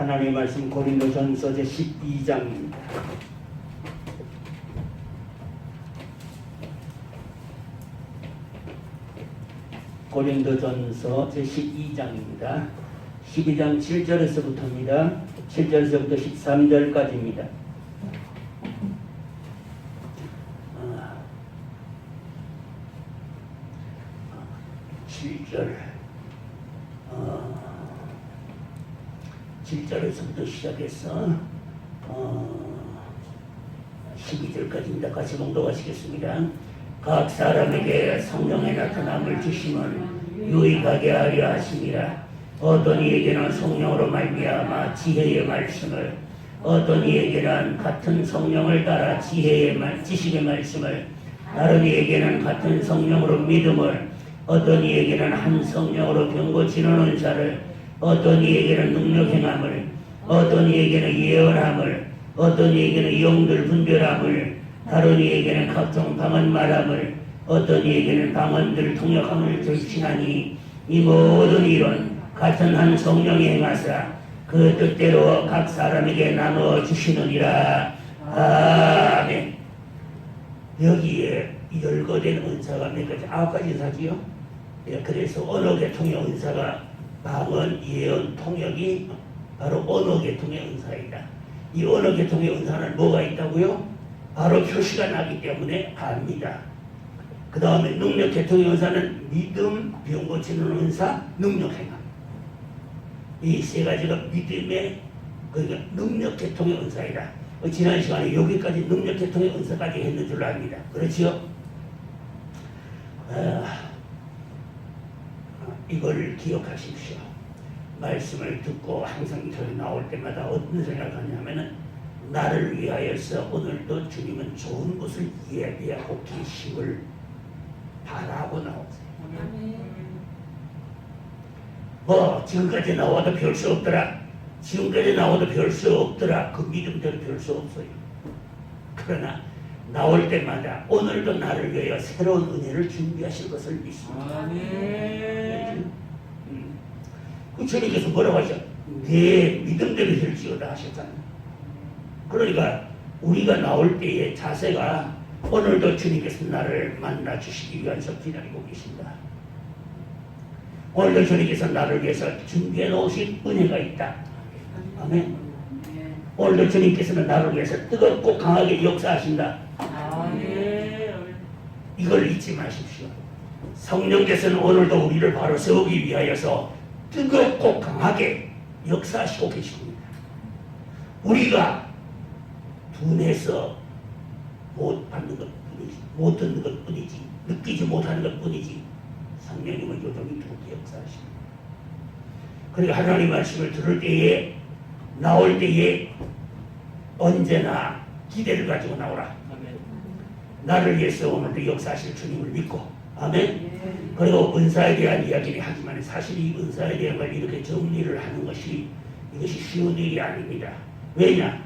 하나님의 말씀 고린도전서 제12장입니다. 고린도전서 제12장입니다. 12장 7절에서부터입니다. 7절에서부터 13절까지입니다. 7절에서부터 시작해서 12절까지입니다. 같이 봉독하시겠습니다. 각 사람에게 성령의 나타남을 주심은 유익하게 하려 하심이라. 어떤 이에게는 성령으로 말미암아 지혜의 말씀을, 어떤 이에게는 같은 성령을 따라 지식의 말씀을, 다른 이에게는 같은 성령으로 믿음을, 어떤 이에게는 한 성령으로 병 고치는 은사를, 어떤 이에게는 능력 행함을, 어떤 이에게는 예언함을, 어떤 이에게는 영들 분별함을, 다른 이에게는 각종 방언 말함을, 어떤 이에게는 방언들 통역함을 절친하니 이 모든 일은 같은 한 성령이 행하사 그 뜻대로 각 사람에게 나누어 주시느니라. 아멘. 여기에 열거된 은사가 몇 가지? 9가지 은사지요. 그래서 언어 계통의 은사가 방언, 예언, 통역이 바로 언어 계통의 은사이다. 이 언어 계통의 은사는 뭐가 있다고요? 바로 표시가 나기 때문에 압니다. 그 다음에 능력 계통의 은사는 믿음, 병 고치는 은사, 능력 행함. 이 세 가지가 믿음의 그러니까 능력 계통의 은사이다. 지난 시간에 여기까지 능력 계통의 은사까지 했는 줄로 압니다. 그렇지요? 이걸 기억하십시오. 말씀을 듣고 항상 저희 나올 때마다 어떤 생각을 하냐면은 나를 위하여서 오늘도 주님은 좋은 것을 예비하고 계심을 바라고 나오세요. 지금까지 나와도 별 수 없더라. 지금까지 나와도 별 수 없더라. 그 믿음대로 별 수 없어요. 그러나 나올 때마다 오늘도 나를 위하여 새로운 은혜를 준비하실 것을 믿습니다. 그 주님께서 뭐라고 하셨죠? 내 믿음대로 될지어다 하셨잖아요. 그러니까 우리가 나올 때의 자세가 오늘도 주님께서 나를 만나 주시기 위해서 기다리고 계신다. 오늘도 주님께서 나를 위해서 준비해 놓으신 은혜가 있다. 아멘. 오늘도 주님께서는 나를 위해서 뜨겁고 강하게 역사하신다. 이걸 잊지 마십시오. 성령께서는 오늘도 우리를 바로 세우기 위하여서 뜨겁고 강하게 역사하시고 계십니다. 우리가 분해서 못 받는 것 뿐이지, 못 듣는 것 뿐이지, 느끼지 못하는 것 뿐이지, 성령님은 요정이 그렇게 역사하십니다. 그러니까 하나님 말씀을 들을 때에, 나올 때에 언제나 기대를 가지고 나오라. 나를 위해서 오늘도 역사하실 주님을 믿고, 아멘. 그리고 은사에 대한 이야기를 하지만 사실 이 은사에 대한 걸 이렇게 정리를 하는 것이 이것이 쉬운 일이 아닙니다. 왜냐?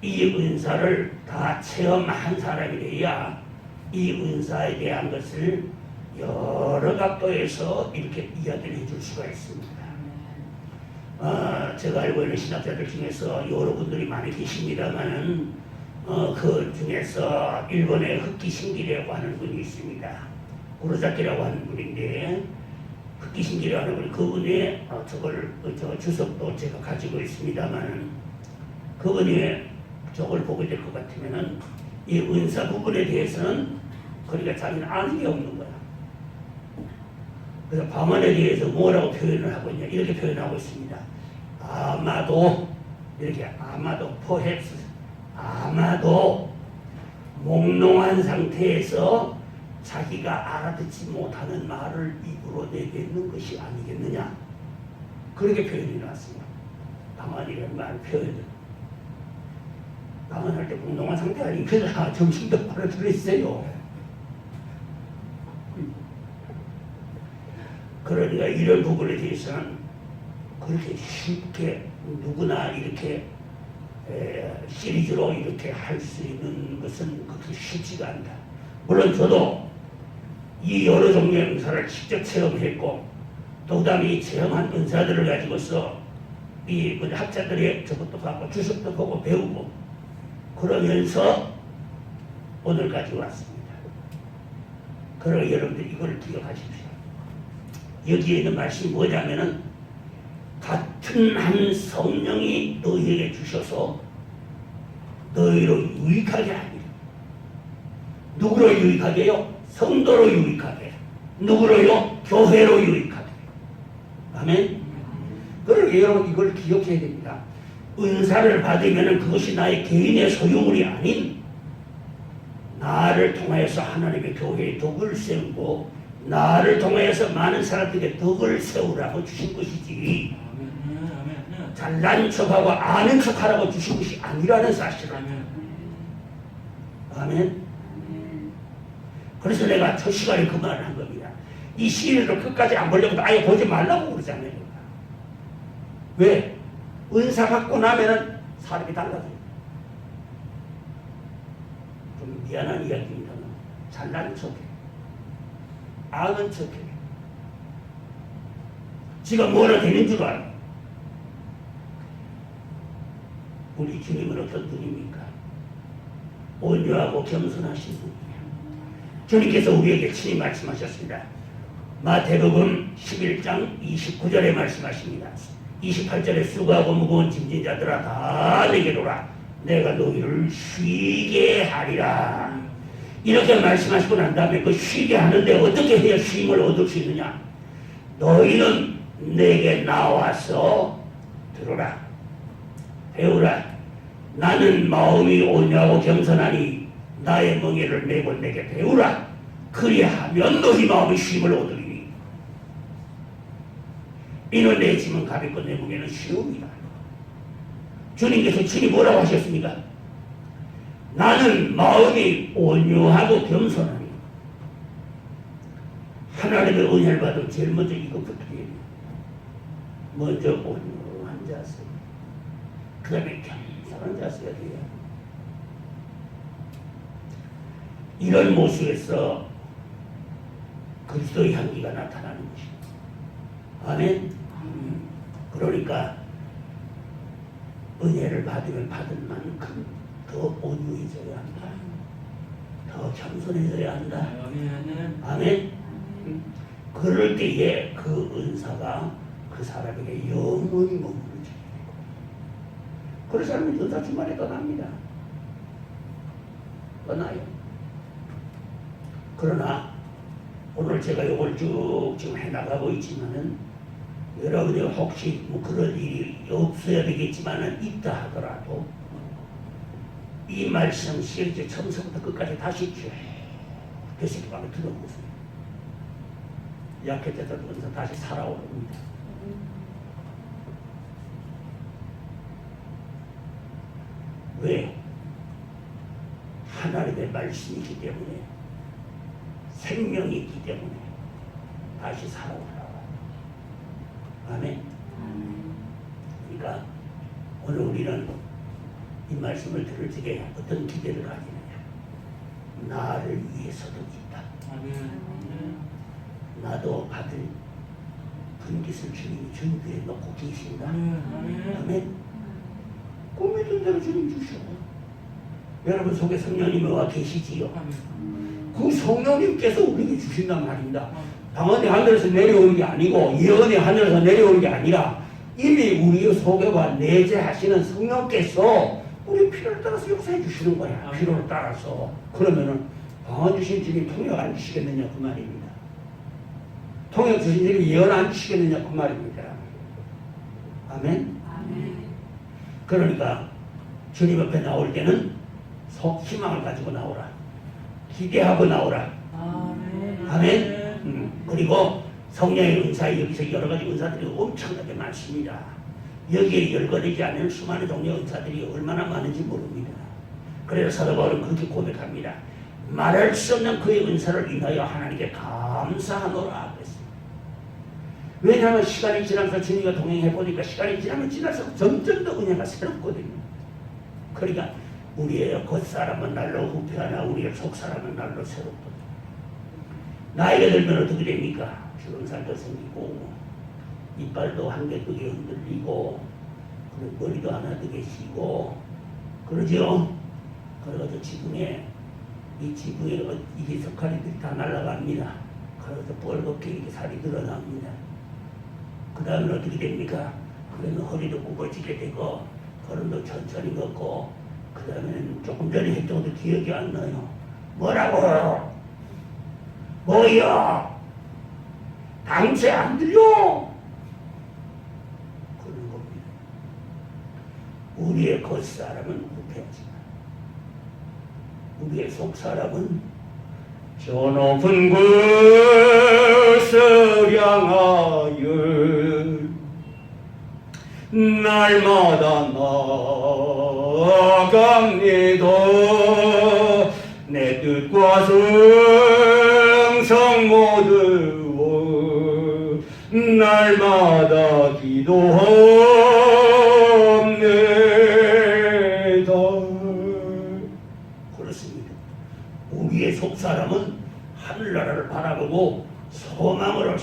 이 은사를 다 체험한 사람이 돼야 이 은사에 대한 것을 여러 각도에서 이렇게 이야기를 해줄 수가 있습니다. 제가 알고 있는 신학자들 중에서 여러분들이 많이 계십니다만은 그 중에서 일본의 흑기신기라고 하는 분이 있습니다. 구로자키라고 하는 분인데 흑기신기라고 하는 분, 그분의 저 주석도 제가 가지고 있습니다만 그분이 저걸 보게 될 것 같으면은 이 은사 부분에 대해서는 그러니까 자기는 아는 게 없는 거야. 그래서 방언에 대해서 뭐라고 표현을 하고 있냐 이렇게 표현하고 있습니다. 아마도 이렇게 아마도 perhaps 아마도 몽롱한 상태에서 자기가 알아듣지 못하는 말을 입으로 내뱉는 것이 아니겠느냐 그렇게 표현이 나왔습니다. 방언이라는 말 표현을 방언할 때 몽롱한 상태 아니니까 정신도 바로 들어있어요. 그러니까 이런 부분에 대해서는 그렇게 쉽게 누구나 이렇게 시리즈로 이렇게 할 수 있는 것은 그렇게 쉽지가 않다. 물론 저도 이 여러 종류의 은사를 직접 체험했고 또 그다음에 이 체험한 은사들을 가지고서 이 학자들이 저것도 갖고 주석도 보고 배우고 그러면서 오늘까지 왔습니다. 그러나 여러분들 이걸 기억하십시오. 여기에 있는 말씀이 뭐냐면은 같은 한 성령이 너희에게 주셔서 너희로 유익하게 합니다. 누구로 유익하게요? 성도로 유익하게. 누구로요? 교회로 유익하게. 아멘. 그러게 여러분 이걸 기억해야 됩니다. 은사를 받으면 그것이 나의 개인의 소유물이 아닌 나를 통하여서 하나님의 교회에 덕을 세우고 나를 통하여서 많은 사람들에게 덕을 세우라고 주신 것이지 잘난 척하고 아는 척하라고 주신 것이 아니라는 사실을. 아멘. 그래서 내가 첫 시간에 그 말을 한 겁니다. 이 시리즈를 끝까지 안 보려고 아예 보지 말라고 그러잖아요. 왜? 은사 받고 나면은 사람이 달라져요. 좀 미안한 이야기입니다. 잘난 척해. 아는 척해. 지가 뭐라 되는 줄 알아. 우리 주님은 어떤 분입니까? 온유하고 겸손하신 분이에요. 주님께서 우리에게 친히 말씀하셨습니다. 마태복음 11장 29절에 말씀하십니다. 28절에 수고하고 무거운 짐진 자들아 다 내게로 오라. 내가 너희를 쉬게 하리라. 이렇게 말씀하시고 난 다음에 그 쉬게 하는데 어떻게 해야 쉼을 얻을 수 있느냐? 너희는 내게 나와서 들어라. 배우라. 나는 마음이 온유하고 겸손하니 나의 멍에를 메고 내게 배우라. 그리하면 너희 마음이 쉼을 얻으리니 이는 내 짐은 가볍고 내 무게는 쉬웁니다. 주님께서 친히 뭐라고 하셨습니까? 나는 마음이 온유하고 겸손하니. 하나님의 은혜를 받으면 제일 먼저 이것부터 해야 돼요. 먼저 온유한 자세, 그 다음에 겸손한 자세가 돼요. 이런 모습에서 그리스도의 향기가 나타나는 것입니다. 아멘. 그러니까 은혜를 받으면 받은 만큼 더 온유해져야 한다. 더 겸손해져야 한다. 아멘. 그럴 때에 그 은사가 그 사람에게 영원히 머무르지. 그런 사람은 은사 주말에 떠납니다. 떠나요. 그러나 오늘 제가 이걸 쭉 지금 해나가고 있지만은 여러분이 혹시 뭐 그런 일이 없어야 되겠지만은 있다 하더라도 이 말씀 시리즈 처음부터 끝까지 다시 쭉 되새김하며 들어보세요. 약해졌던 은사 다시 살아오릅니다. 왜? 하나님의 말씀이기 때문에 생명이 있기 때문에 다시 살아올라와요. 아멘. 그러니까 오늘 우리는 이 말씀을 들을 적에 어떤 기대를 가지느냐. 나를 위해서도 있다. 나도 받을 분깃을 주님이 준비해 놓고 계신다. 아멘. 꿈에도 대로 주님 주셔. 여러분 속에 성령님이 와 계시지요. 그 성령님께서 우리에게 주신단 말입니다. 방언이 하늘에서 내려오는 게 아니고 예언이 하늘에서 내려오는 게 아니라 이미 우리 속에 와 내재하시는 성령께서 우리 필요를 따라서 역사해 주시는 거야. 필요를 따라서. 그러면은 방언 주신 주님 통역 안 주시겠느냐 그 말입니다. 통역 주신 주님 예언 안 주시겠느냐 그 말입니다. 아멘. 그러니까 주님 앞에 나올 때는 희망을 가지고 나오라. 기대하고 나오라. 아멘. 그리고 성령의 은사에 여기서 여러 가지 은사들이 엄청나게 많습니다. 여기에 열거되지 않은 수많은 종류의 은사들이 얼마나 많은지 모릅니다. 그래서 사도 바울은 그렇게 고백합니다. 말할 수 없는 그의 은사를 인하여 하나님께 감사하노라 그랬습니다. 왜냐하면 시간이 지나면서 주님과 동행해보니까 시간이 지나면 지날수록 점점 더 은혜가 새롭거든요. 그러니까 우리의 겉사람은 날로 후패하나 우리의 속사람은 날로 새롭거든요. 나이가 들면 어떻게 됩니까? 주름살도 생기고 이빨도 한개 두개 흔들리고 그래 머리도 하나 더 계시고 그러죠. 그래가지고 지붕에 이 지붕에 이게 석가리들이 다 날아갑니다. 그래서 뻘겋게 이렇게 살이 드러납니다. 그 다음에 어떻게 됩니까? 그러면 허리도 굽어지게 되고 걸음도 천천히 걷고 그 다음에는 조금 전에 했던 것도 기억이 안 나요. 뭐라고? 뭐야? 당체 안 들려? 그런 겁니다. 우리의 겉사람은 후패하지만 우리의 속사람은 저 높은 곳을 향하여 날마다 나아갑니다. 내 뜻과 성성 모두 날마다 기도합니다. 그렇습니다. 우리의 속사람은 하늘나라를 바라보고 소망으로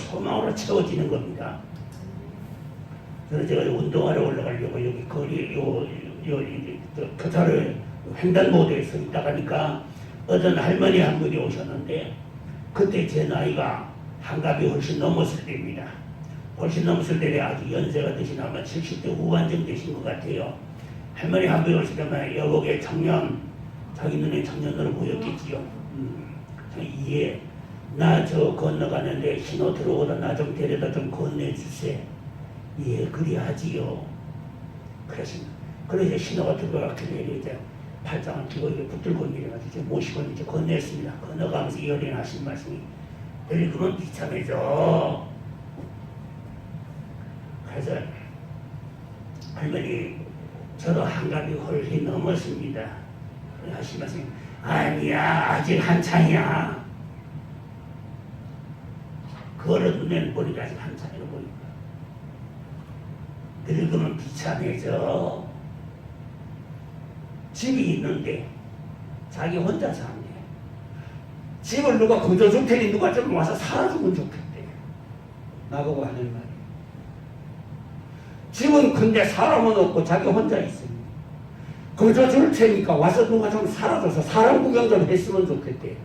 채워지는 겁니다. 그래서 제가 운동하러 올라가려고 여기 거리 교차로 횡단보도에 서 있다 가니까 어떤 할머니 한 분이 오셨는데 그때 제 나이가 한갑이 훨씬 넘었을 때입니다. 훨씬 넘었을 때에 아주 연세가 되신 아마 70대 후반쯤 되신 것 같아요. 할머니 한 분이 오실 때만 여복의 청년, 자기 눈에 청년으로 보였겠지요. 이해, 나 저 건너가는데 신호 들어오다 나 좀 데려다 좀 건네주세. 예, 그리하지요. 그래서 신호가 들어가길래 이제 팔짱을 끼고 이렇게 붙들고 내려가지고 모시고 이제 건넸습니다. 건너가면서 연연하신 말씀이 늙으면 비참해져. 그래서 할머니 저도 한갑이 훨씬 넘었습니다. 하신 말씀이 아니야 아직 한창이야. 걸어 눈에는 보니까 아직 한창이라고 보니까 늙으면 비참해져. 집이 있는데 자기 혼자 사는데 집을 누가 거저줄 테니 누가 좀 와서 살아주면 좋겠대. 나보고 하는 말이에요. 집은 근데 사람은 없고 자기 혼자 있으니 거저줄 테니까 와서 누가 좀 살아줘서 사람 구경 좀 했으면 좋겠대.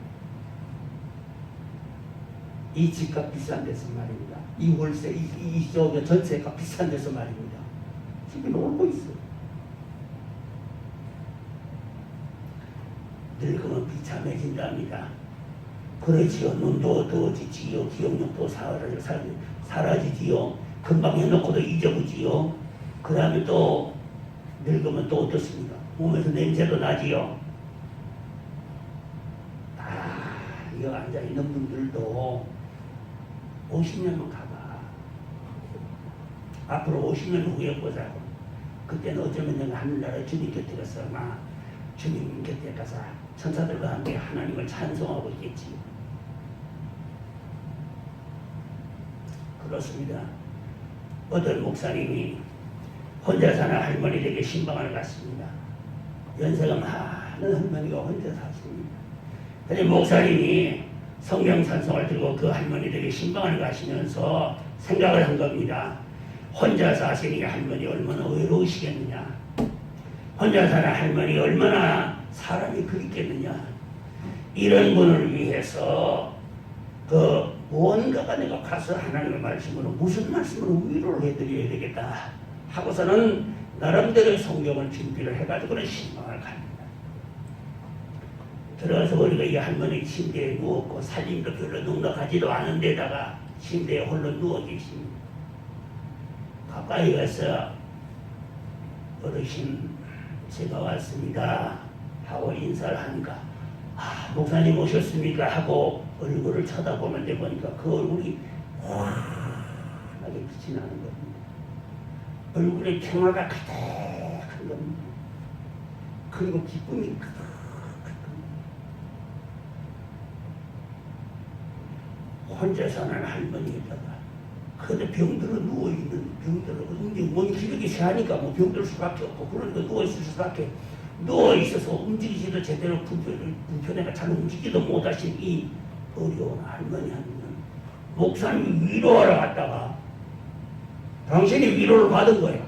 이 집값 비싼 데서 말입니다. 이 월세, 이 전세가 비싼 데서 말입니다. 집이 놀고 있어요. 늙으면 비참해진답니다. 그러지요. 눈도 어두워지지요. 기억력도 사라지지요. 금방 해놓고도 잊어보지요. 그 다음에 또 늙으면 또 어떻습니까? 몸에서 냄새도 나지요. 여기 앉아있는 분들도 50년만 가봐. 앞으로 50년 후에 보자고. 그때는 어쩌면 내가 하늘나라 주님 곁에 가서 아마 주님 곁에 가서 천사들과 함께 하나님을 찬송하고 있겠지. 그렇습니다. 어떤 목사님이 혼자 사는 할머니에게 신방을 갔습니다. 연세가 많은 할머니가 혼자 사십니다. 근데 목사님이 성경 찬송을 들고 그 할머니에게 신방을 가시면서 생각을 한 겁니다. 혼자 사시는 할머니 얼마나 외로우시겠느냐. 혼자 사는 할머니 얼마나 사람이 그립겠느냐. 이런 분을 위해서 뭔가가 내가 가서 하나님의 말씀으로 무슨 말씀으로 위로를 해드려야 되겠다 하고서는 나름대로 성경을 준비를 해가지고는 신방을 갑니다. 들어가서 우리가 이 할머니 침대에 누웠고 살림도 별로 넉넉하지도 않은 데다가 침대에 홀로 누워 계십니다. 가까이 가서 어르신 제가 왔습니다 하고 인사를 하니까 목사님 오셨습니까 하고 얼굴을 쳐다보는데 보니까 그 얼굴이 환하게 빛이 나는 겁니다. 얼굴에 평화가 가득한 겁니다. 그리고 기쁨이 가득한 겁니다. 혼자 사는 할머니에다가 그런데 병들어 누워있는 병들어 몸이 기력이 세하니까 뭐 병들 수밖에 없고 그러니까 누워있을 수밖에 누워있어서 움직이지도 제대로 불편해가 잘 움직이지도 못하신 이 어려운 할머니 한 분 목사님이 위로하러 갔다가 당신이 위로를 받은 거야.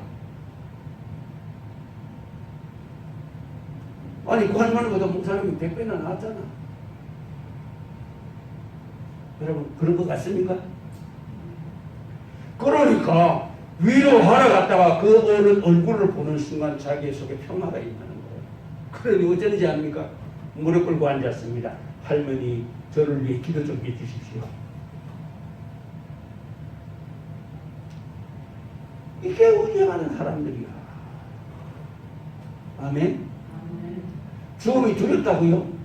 아니 그 할머니보다 목사님이 100배나 나았잖아. 여러분 그런 것 같습니까? 그러니까 위로하러 갔다가 그 어른 얼굴을 보는 순간 자기 속에 평화가 임하는 거예요. 그러니 어쩐지 압니까? 무릎 꿇고 앉았습니다. 할머니 저를 위해 기도 좀 해주십시오. 이게 은혜 받은 사람들이야. 아멘. 죽음이 두렵다고요?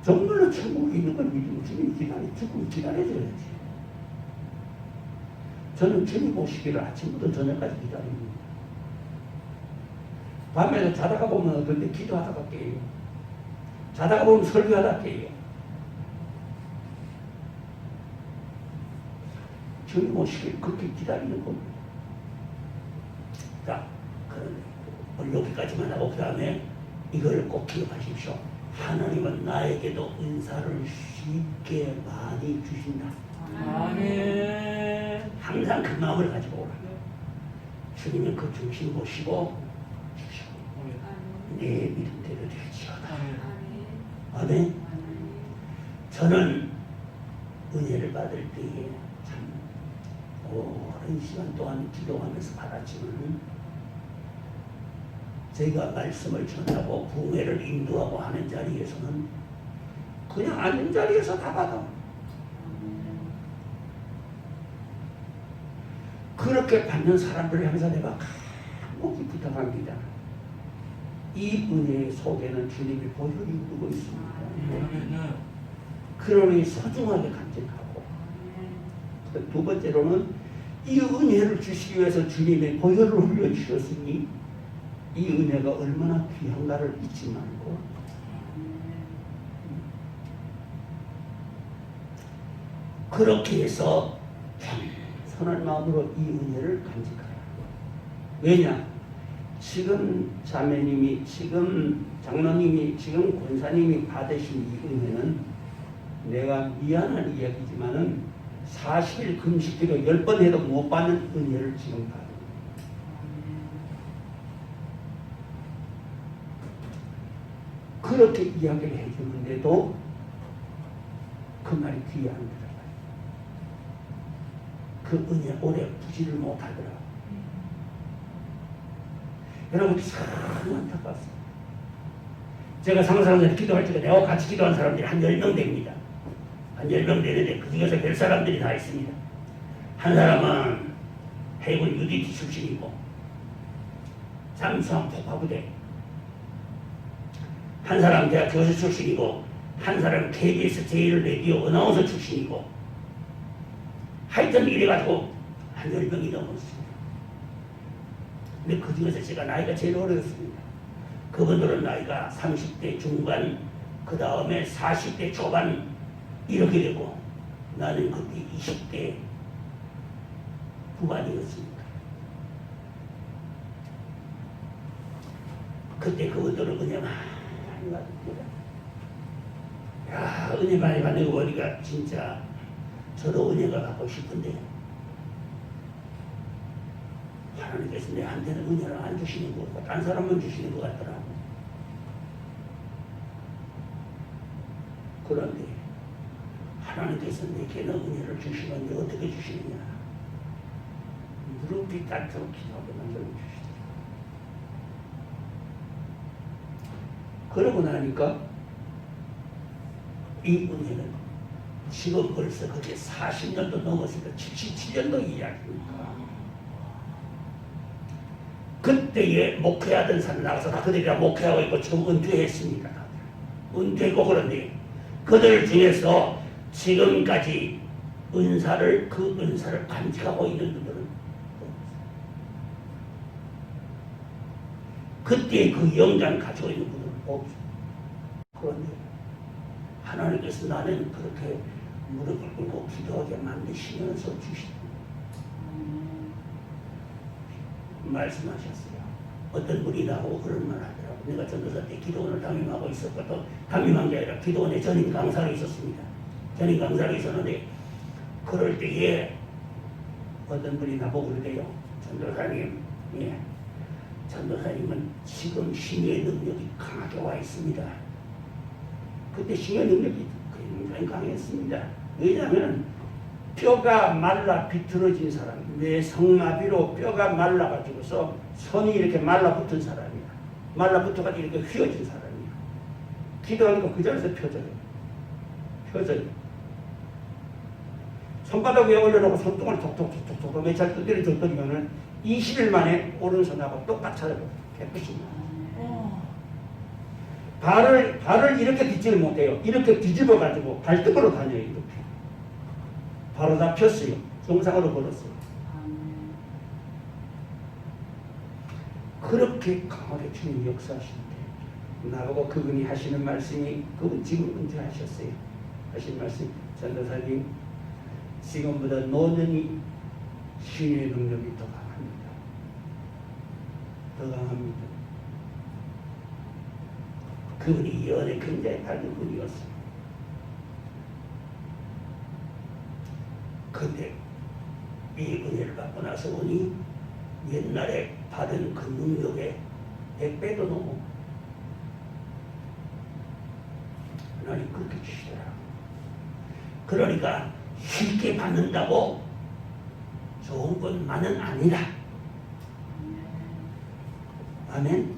정말로 천국에 있는 걸 믿으면 죽음이 기다려줘야지. 저는 주님 오시기를 아침부터 저녁까지 기다립니다. 밤에도 자다가 보면 어떨 때 기도하다가 깨요. 자다가 보면 설교하다가 깨요. 주님 오시기를 그렇게 기다리는 겁니다. 자, 그럼 여기까지만 하고 그 다음에 이걸 꼭 기억하십시오. 하나님은 나에게도 은사를 쉽게 많이 주신다. 아멘. 항상 그 마음을 가지고 오라. 주님은 그 중심 보시고 내 믿음대로 될지어다. 아멘. 저는 은혜를 받을 때에 참 오랜 시간 동안 기도하면서 받았지만 제가 말씀을 전하고 부흥회를 인도하고 하는 자리에서는 그냥 앉은 자리에서 다 받아. 그렇게 받는 사람들을 향해서 내가 간곡히 부탁합니다. 이 은혜 속에는 주님의 보혈이 흐르고 있습니다. 그러니 소중하게 간직하고, 두 번째로는 이 은혜를 주시기 위해서 주님의 보혈을 흘려주셨으니 이 은혜가 얼마나 귀한가를 잊지 말고 그렇게 해서 선한 마음으로 이 은혜를 간직하라. 왜냐? 지금 자매님이, 지금 장로님이, 지금 권사님이 받으신 이 은혜는 내가 미안한 이야기지만은 40일 금식기도 10번 해도 못 받는 은혜를 지금 받은 거예요. 그렇게 이야기를 해주는데도 그 말이 귀에 안 들어가요. 그 은혜 오래 부지를 못하더라고요. 여러분 참 안타깝습니다. 제가 상상을 기도할 적에 내가 같이 기도한 사람들이 한 10명 됩니다. 한 10명 되는데 그 중에서 별 사람들이 다 있습니다. 한 사람은 해군 UDT 출신이고 잠수함 폭파부대, 한 사람은 대학 교수 출신이고, 한 사람은 KBS 제1라디오 어나운서 출신이고, 하여튼 이래가지고 한 10명이 넘었습니다. 근데 그 중에서 제가 나이가 제일 어렸습니다. 그분들은 나이가 30대 중반, 그 다음에 40대 초반 이렇게 되고, 나는 그때 20대 후반이었습니다. 그때 그분들은 은혜 많이 받습니다. 야, 은혜 많이 받는 거 보니까 진짜 저도 은혜가 받고 싶은데 하나님께서 내한테는 은혜를 안 주시는 것 같고 딴 사람만 주시는 것 같더라고. 그런데 하나님께서 내게는 은혜를 주시는데 어떻게 주시느냐? 무릎이 닿도록 기도하게 만들어 주시더라. 그러고 나니까 이 은혜는 지금 벌써 그게 40년도 넘었으니까 77년도 이야기입니다. 그때에 목회하던 사람 나가서 다 그들이 다 목회하고 있고 지금 은퇴했습니다. 은퇴고 그런데 그들 중에서 지금까지 은사를, 그 은사를 간직하고 있는 분들은 그때 그 영장 가지고 있는 분들은 없어요. 그런데 하나님께서 나는 그렇게 무릎을 꿇고 기도하게 만드시면서 주시는 말씀하셨어요. 어떤 분이 나오고 그런 말 하더라고요. 내가 전도사 때 기도원을 담임하고 있었고 또 담임한 게 아니라 기도원에 전임 강사로 있었습니다. 전임 강사로 있었는데 그럴 때에 어떤 분이 나보고 그러대요. 전도사님, 예. 전도사님은 지금 신의 능력이 강하게 와 있습니다. 그때 신의 능력이 굉장히 강했습니다. 왜냐하면 뼈가 말라 비틀어진 사람, 뇌성마비로 뼈가 말라가지고서 손이 이렇게 말라붙은 사람이야. 말라붙어가지고 이렇게 휘어진 사람이야. 기도하니까 그 자리에서 펴져요. 펴져요. 손바닥 위에 올려놓고 손등을 톡톡톡톡톡 매찰 두드려 줬더니면은 20일 만에 오른손하고 똑같아요. 깨끗이. 발을 이렇게 딛지를 못해요. 이렇게 뒤집어가지고 발등으로 다녀요. 이렇게. 바로 다 폈어요. 정상으로 걸었어요. 그렇게 강하게 주님 역사하시는데 나보고 그분이 하시는 말씀이 그분 지금 언제 하셨어요? 하신 말씀 전도사님 지금보다 노년이 신의 능력이 더 강합니다. 더 강합니다. 그분이 예언에 굉장히 밝은 분이었어요. 근데 이 은혜를 받고 나서 보니 옛날에 받은 그 능력에 100배도 넘어 하나님 그렇게 주시더라고요. 그러니까 쉽게 받는다고 좋은 것만은 아니라. 아멘.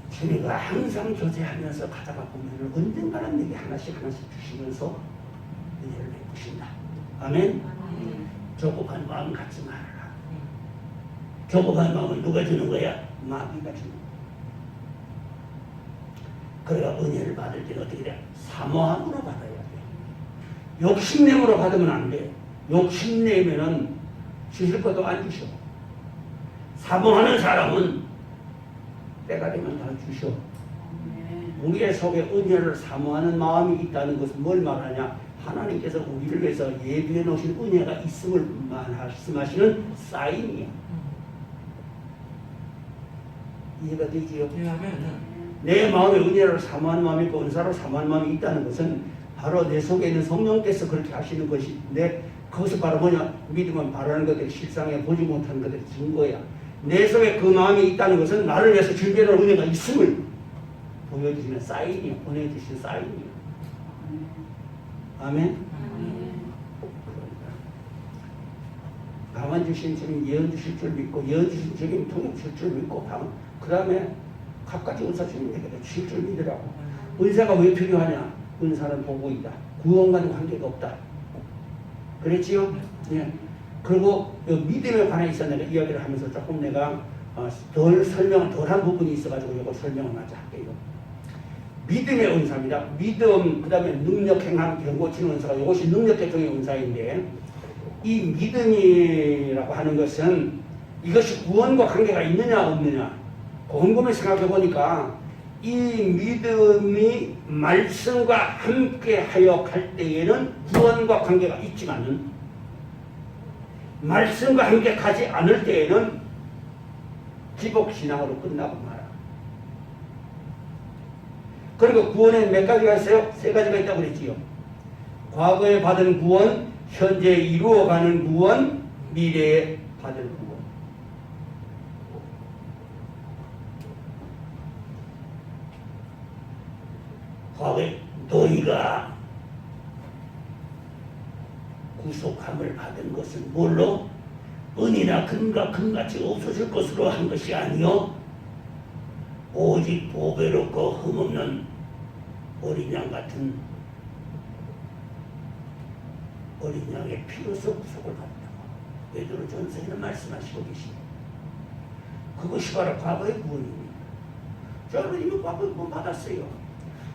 주님가 항상 교제하면서 가다가 보면 언젠가는 내게 하나씩 주시면서 은혜를 베푸신다. 아멘. 조급한 마음 갖지 말아라. 조급한 마음을 누가 주는 거야? 마귀가 주는 거야. 그래가 은혜를 받을 때는 어떻게 돼? 사모함으로 받아야 돼. 욕심내므로 받으면 안 돼. 욕심내면은 주실 것도 안 주셔. 사모하는 사람은 때가 되면 다 주셔. 우리의 속에 은혜를 사모하는 마음이 있다는 것은 뭘 말하냐? 하나님께서 우리를 위해서 예비해 놓으신 은혜가 있음을 말씀하시는 사인이야. 이해가 되지요? 내 마음에 은혜를 사모하는 마음이 있고 은사를 사모하는 마음이 있다는 것은 바로 내 속에 있는 성령께서 그렇게 하시는 것인데 그것은 바로 뭐냐? 믿음은 바라는 것들, 실상에 보지 못하는 것들의 증거야. 내 속에 그 마음이 있다는 것은 나를 위해서 준비해놓은 은혜가 있음을 보여주시는 사인이야. 보내주시는 사인이야. 아멘? 강한 주신 주님 예언 주실 줄 믿고 예언 주신 주님 통역 주실 줄 믿고 그 다음에 각가지 은사 주님에게 주실 줄 믿으라고. 은사가 왜 필요하냐? 은사는 보고이다. 구원과는 관계가 없다. 그랬지요? 예. 그리고 믿음에 관해 있어 내가 이야기를 하면서 조금 내가 덜한 부분이 있어가지고 이거 설명을 마저 할게요. 믿음의 은사입니다. 믿음, 그 다음에 능력, 행함, 경고치는 은사가 이것이 능력 계통의 은사인데 이 믿음이라고 하는 것은 이것이 구원과 관계가 있느냐 없느냐 곰곰이 생각해 보니까 이 믿음이 말씀과 함께 하여 갈 때에는 구원과 관계가 있지만은 말씀과 함께 가지 않을 때에는 기복신앙으로 끝나고 말아. 그리고 구원에 몇 가지가 있어요? 세 가지가 있다고 그랬지요. 과거에 받은 구원, 현재 이루어가는 구원, 미래에 받을 구원. 과거에 너희가 구속함을 받은 것은 뭘로? 은이나 금과 금같이 없어질 것으로 한 것이 아니요 오직 보배롭고 흠없는 어린 양 같은 어린 양의 피로서 구속을 받았다고 베드로전서에는 말씀하시고 계십니다. 그것이 바로 과거의 구원입니다. 여러분 이미 과거의 구원 받았어요.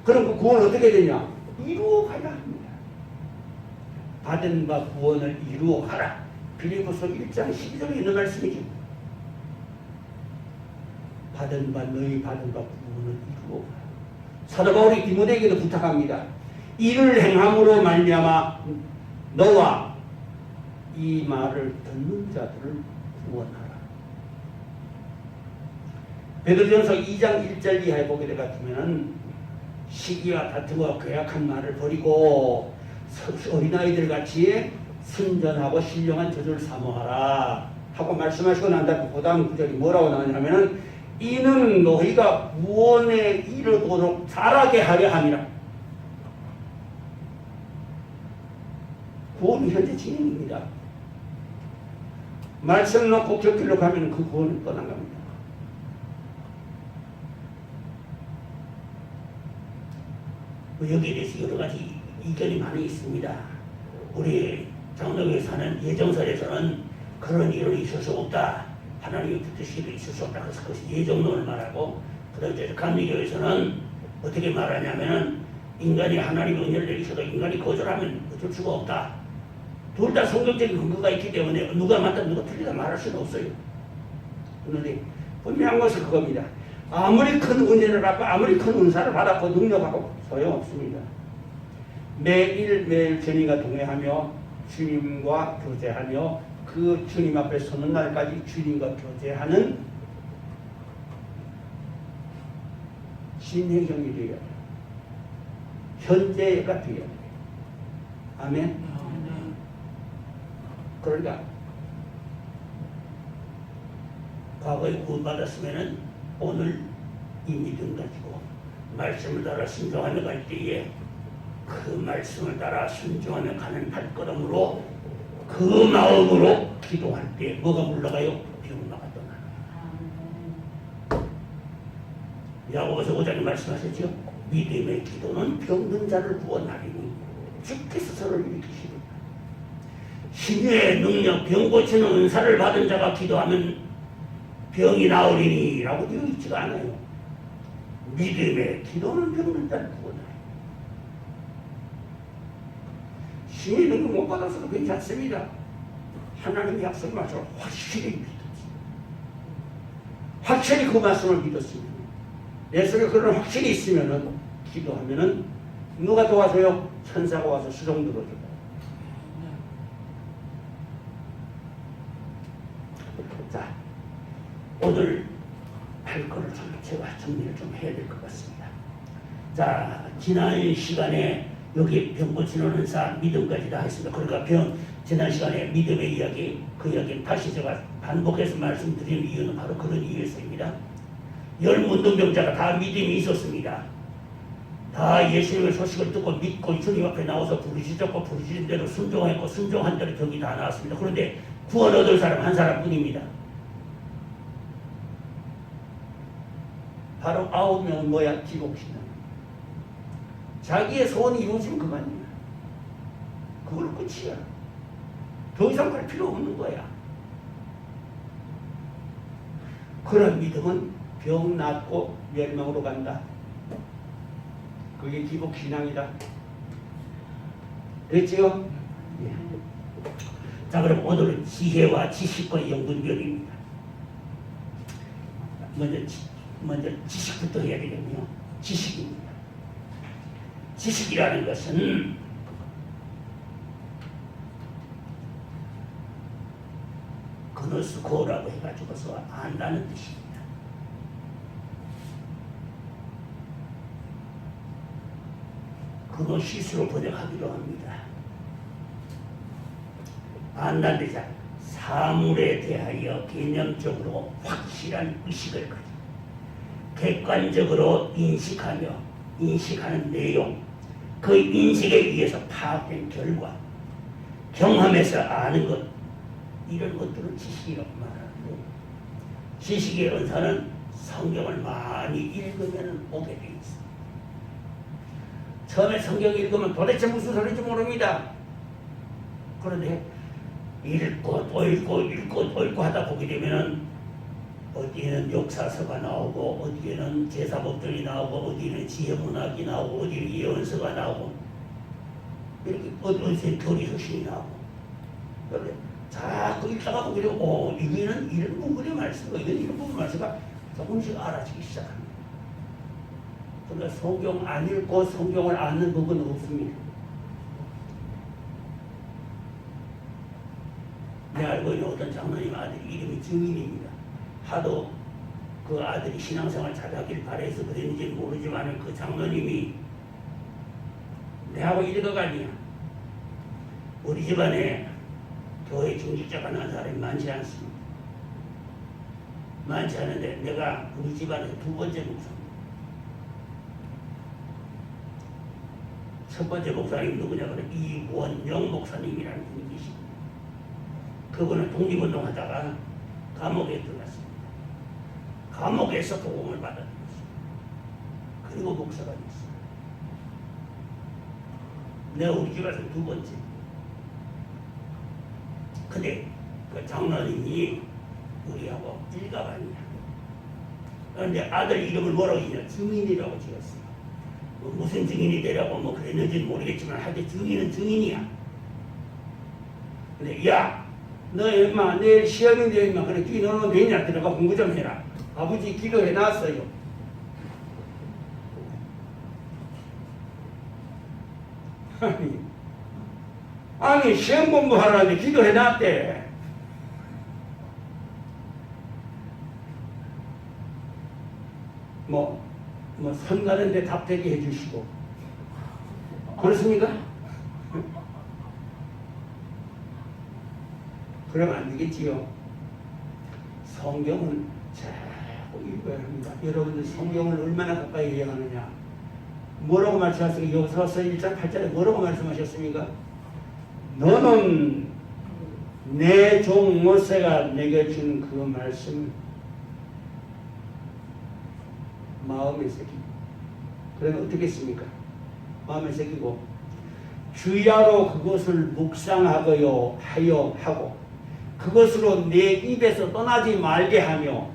그럼 그 구원은 어떻게 되냐? 이루어가야 합니다. 받은 바 구원을 이루어가라. 빌립보서 1장 12절에 있는 말씀이죠. 받은 바 너희 받은 바 구원을 이루어가라. 사도 바울이 디모데에게도 부탁합니다. 이를 행함으로 말미암아 너와 이 말을 듣는 자들을 구원하라. 베드로전서 2장 1절 이하에 보게 되면 시기와 다툼과 괴악한 말을 버리고 어린아이들 같이 순전하고 신령한 저주를 사모하라 하고 말씀하시고 난 다음에 그 다음 구절이 뭐라고 나오냐면은 이는 너희가 구원에 이르도록 자라게 하려 함이라. 구원은 현재 진행입니다. 말씀 놓고 곁길로 가면 그 구원은 떠난 겁니다. 여기에 대해서 여러 가지 이견이 많이 있습니다. 우리 장로교에 사는 예정설에서는 그런 이론이 있을 수 없다. 하나님의 뜻이 있을 수 없다. 그래서 그것이 예정론을 말하고, 그다음에 감리교에서는 어떻게 말하냐면은 인간이 하나님의 은혜를 내리셔도 인간이 거절하면 어쩔 수가 없다. 둘 다 성경적인 근거가 있기 때문에 누가 맞다 누가 틀리다 말할 수는 없어요. 그런데 분명한 것은 그겁니다. 아무리 큰 은혜를 받고 아무리 큰 은사를 받았고 능력하고 소용없습니다. 매일 주님과 동행하며 주님과 교제하며 그 주님 앞에 서는 날까지 주님과 교제하는 신혜경이 되어야 돼요. 현재가 되어야 돼요. 아멘. 그러니까 과거에 구원받았으면은 오늘 이 믿음 가지고 말씀을 따라 순종하며 갈 때에 그 말씀을 따라 순종하며 가는 발걸음으로 그 마음으로 기도할 때 뭐가 물러가요? 병나가 떠나요. 야고보서 5장에 말씀하셨죠? 믿음의 기도는 병든 자를 구원하리니 주께서 저를 일으키시리라. 신유의 능력, 병 고치는 은사를 받은 자가 기도하면 병이 나으리니 라고 되어 있지가 않아요. 믿음의 기도는 병든 자를 구원하리니. 신유의 능력 못 받아서도 괜찮습니다. 하나님의 약속을 맞춰 확실히 믿었지. 확실히 그 말씀을 믿었습니다. 내 속에 그런 확실히 있으면은 기도하면은 누가 도와줘요? 천사가 와서 수종 들어주고. 자, 오늘 할 거를 좀 제가 정리를 좀 해야 될 것 같습니다. 자, 지난 시간에 여기 병 고치는 은사 믿음까지 다 했습니다. 그러니까 지난 시간에 믿음의 이야기, 그 이야기는 다시 제가 반복해서 말씀드리는 이유는 바로 그런 이유였습니다. 10문둥병자가 다 믿음이 있었습니다. 다 예수님의 소식을 듣고 믿고 주님 앞에 나와서 부르짖었고 부르짖은 대로 순종했고 순종한 대로 병이 다 나왔습니다. 그런데 구원 얻을 사람 한 사람뿐입니다. 바로 9명은 뭐야? 기복신앙. 자기의 소원이 이루어지면 그만이야. 그걸로 끝이야. 더 이상 갈 필요 없는 거야. 그런 믿음은 병 낫고 멸망으로 간다. 그게 기복신앙이다. 됐지요? 예. 자, 그럼 오늘은 지혜와 지식과 영분별입니다. 먼저 지식부터 해야 되겠네요. 지식입니다. 지식이라는 것은 그노스코라고 해가지고서 안다는 뜻입니다. 그노시스로 번역하기도 합니다. 안다는 뜻은 사물에 대하여 개념적으로 확실한 의식을 가지고 객관적으로 인식하는 내용, 그 인식에 의해서 파악된 결과, 경험에서 아는 것, 이런 것들을 지식이라고 말하는데, 지식의 은사는 성경을 많이 읽으면 오게 돼 있습니다. 처음에 성경 읽으면 도대체 무슨 소리인지 모릅니다. 그런데 읽고 또 읽고 하다 보게 되면은 어디에는 역사서가 나오고 어디에는 제사법들이 나오고 어디에는 지혜문학이 나오고 어디에는 예언서가 나오고 이렇게 어디에는 교리서신이 나오고 그런데 자꾸 읽다가 보게 되면 이거는 이런 부분의 말씀과 이건 이런 부분의 말씀과 조금씩 알아지기 시작합니다. 그러니까 성경 안 읽고 성경을 아는 법은 없습니다. 내가 알고 있는 어떤 장로님 아들 이름이 증인입니다. 하도 그 아들이 신앙생활 잘하길 바래서 그랬는지 모르지만 그 장로님이 내하고 일거가 아니야. 우리 집안에 교회 중직자가 난 사람이 많지 않습니다. 많지 않은데 내가 우리 집안에서 두 번째 목사입니다. 첫 번째 목사님 누구냐 그러면 이원영 목사님이라는 분이 계십니다. 그분은 독립운동하다가 감옥에 들어갔습니다. 감옥에서 도움을 받았습니다. 그리고 목사가 됐어요. 내가 우리 집에서 두 번째. 근데 그 장로님이 우리하고 일가반이야. 그런데 아들 이름을 뭐라고 했냐? 증인이라고 지었어요. 뭐 무슨 증인이 되라고 뭐 그랬는지는 모르겠지만 하여튼 증인은 증인이야. 근데 야, 너 임마 내일 시험인데 임마 그래 기도는 되냐? 들어가 공부 좀 해라. 아버지 기도해 놨어요. 아니 시험 공부하라는데 기도해 놨대. 선 가는데 답되게 해주시고 그렇습니까? 그러면 안 되겠지요. 성경은 자꾸 읽어야 합니다. 여러분들 성경을 얼마나 가까이 해야 하느냐. 뭐라고 말씀하셨습니까? 여호수아서 1장 8절에 뭐라고 말씀하셨습니까? 너는 내 종 모세가 내게 준 그 말씀을 마음에 새기고, 그러면 어떻게 했습니까? 마음에 새기고 주야로 그것을 묵상하고요 하여 하고 그것으로 내 입에서 떠나지 말게 하며.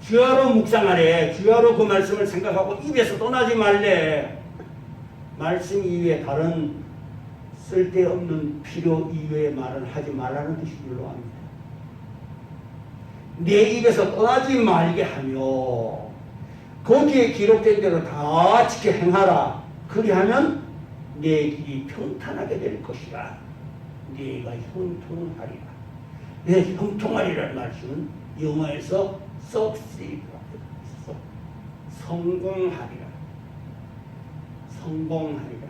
주야로 묵상하래. 주야로 그 말씀을 생각하고 입에서 떠나지 말래. 말씀 이외에 다른 쓸데없는 필요 이외의 말을 하지 말라는 뜻이 물러갑니다. 내 입에서 떠나지 말게 하며 거기에 기록된 대로 다 지켜 행하라. 그리하면 내 길이 평탄하게 될 것이라. 네가 형통하리라. 네, 형통하리라는 말씀은 영어에서 succeed라고 했어. 성공하리라. 성공하리라.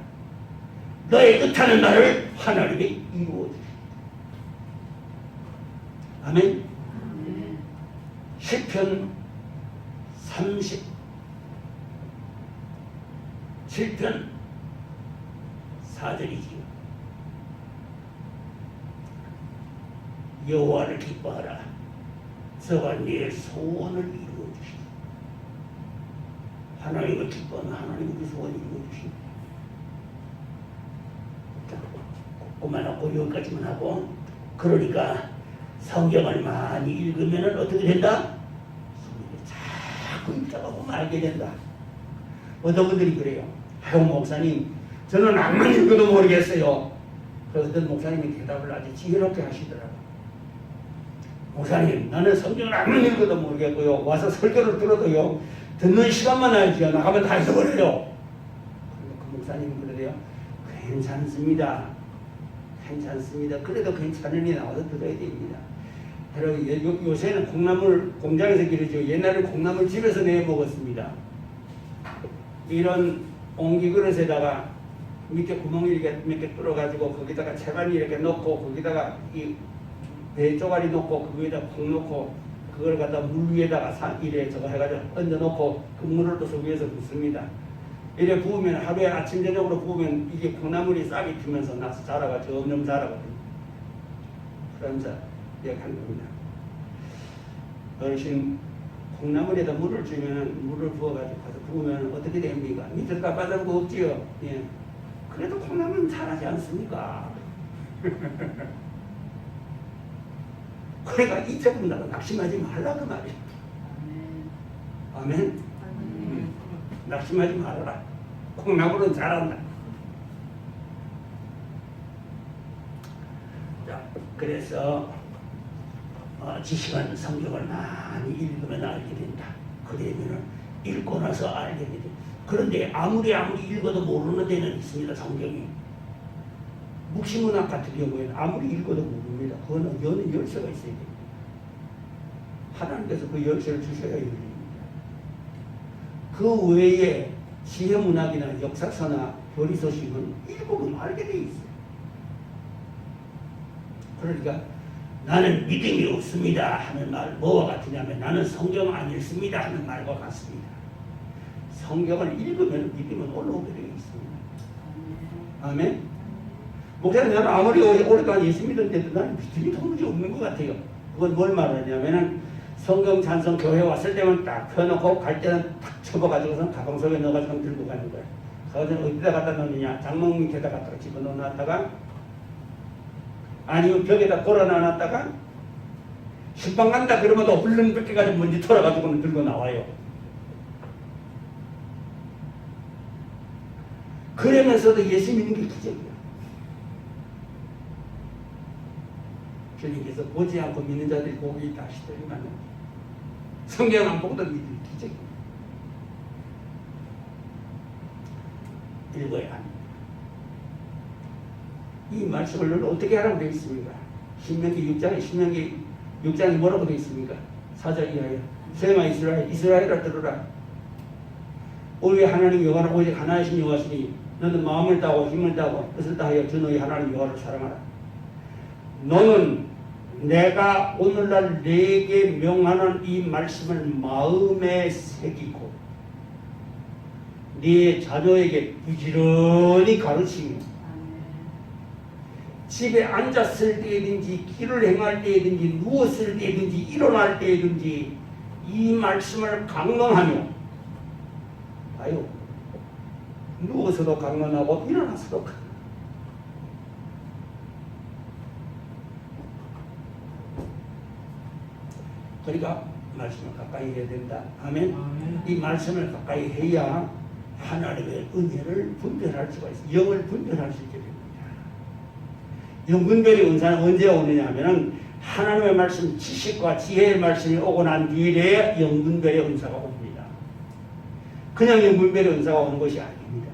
너의 뜻하는 날을 하나님이 이루어 주시리라. 아멘. 시편 37편 4절이지요. 여호와를 기뻐하라. 저가 네 소원을 이루어 주시리. 하나님을 기뻐하면 하나님이 그 소원을 이루어 주시리. 그만하고 여기까지만 하고, 그러니까 성경을 많이 읽으면 어떻게 된다? 자꾸 읽다가 보면 알게 된다. 어떤 분들이 그래요. 아유 목사님 저는 악만 읽어도 모르겠어요. 그 어떤 목사님이 대답을 아주 지혜롭게 하시더라고요. 목사님 나는 성경을 악만 읽어도 모르겠고요. 와서 설교를 들어도요 듣는 시간만 알지요. 나가면 다 잊어버려요. 그 목사님은 그러대요. 괜찮습니다. 괜찮습니다. 그래도 괜찮으니 나와서 들어야 됩니다. 여러분 요새는 콩나물 공장에서 기르죠. 옛날에 콩나물 집에서 내 먹었습니다. 이런 옹기 그릇에다가 밑에 구멍이 이렇게 몇 개 뚫어가지고 거기다가 채반이 이렇게 넣고 거기다가 이 배 쪼가리 넣고 그 위에다 콩 넣고 그걸 갖다 물 위에다가 이래 저거 해가지고 얹어 놓고 그 물을 또서 위에서 붓습니다. 이래 부으면 하루에 아침 저녁으로 부으면 이게 콩나물이 싹이 피면서 나서 자라가 점점 자라거든요. 그러면서 이렇게 한 겁니다. 어르신 콩나물에다 물을 주면 물을 부어가지고 가서 부으면 어떻게 됩니까? 밑에서 깎아줄 거 없지요. 예. 그래도 콩나물은 자라지 않습니까? 그러니까 잊어본다고 낙심하지 말라 그 말이야. 아멘. 낙심하지 말아라. 콩나물은 자란다. 자, 그래서 지식한 성경을 많이 읽으면 알게 된다. 그러면 읽고 나서 알게 된다. 그런데 아무리 읽어도 모르는 데는 있습니다. 성경이. 묵시문학 같은 경우에는 아무리 읽어도 모릅니다. 그거는 여는 열쇠가 있어야 됩니다. 하나님께서 그 열쇠를 주셔야 열립니다. 그 외에 지혜문학이나 역사서나 교리서식은 읽으면 알게 돼 있어요. 그러니까 나는 믿음이 없습니다 하는 말 뭐와 같으냐면 나는 성경 안 읽습니다 하는 말과 같습니다. 성경을 읽으면 믿음은 올라오게 되어 있습니다. 아멘. 목사님 나는 아무리 오랫동안 예수 믿었는데도 나는 믿음이 도무지 없는 것 같아요. 그건 뭘 말하냐면은 성경 찬송 교회 왔을 때만 딱 펴놓고 갈 때는 탁 접어가지고서 가방 속에 넣어가지고 들고 가는 거예요. 그것은 어디다 갖다 놓느냐? 장롱 밑에다 갖다가 집어넣어놨다가 아니면 벽에다 걸어놔놨다가 신방 간다 그러면 또 훌렁 뺏겨가지고 먼지 털어가지고는 들고 나와요. 그러면서도 예수 믿는 게 기적이야. 주님께서 보지 않고 믿는 자들이 복이 있다 하시더니만 성경 안 보고도 믿는 기적이야. 읽어야 합니다. 이 말씀을 너는 어떻게 하라고 되어 있습니까? 신명기 6장에 뭐라고 되어 있습니까? 4절 이하에 세마 이스라엘아 들으라. 우리 하나님 여호와는 오직 하나이신 여호와시니 너는 마음을 다하고 힘을 다하고 뜻을 다하여 주 너희 하나님 여호와를 사랑하라. 너는 내가 오늘날 네게 명하는 이 말씀을 마음에 새기고 네 자녀에게 부지런히 가르치며 집에 앉았을 때든지 길을 행할 때든지 누웠을 때든지 일어날 때든지 이 말씀을 강론하며 봐요. 누워서도 강론하고 일어나서도 강론하고 그러니까 말씀을 가까이 해야 된다. 아멘. 이 말씀을 가까이 해야 하나님의 은혜를 분별할 수가 있어요. 영을 분별할 수 있게 됩니다. 영분별의 은사는 언제 오느냐 하면은 하나님의 말씀 지식과 지혜의 말씀이 오고 난 뒤에 영분별의 은사가 옵니다. 그냥 영분별의 은사가 오는 것이 아닙니다.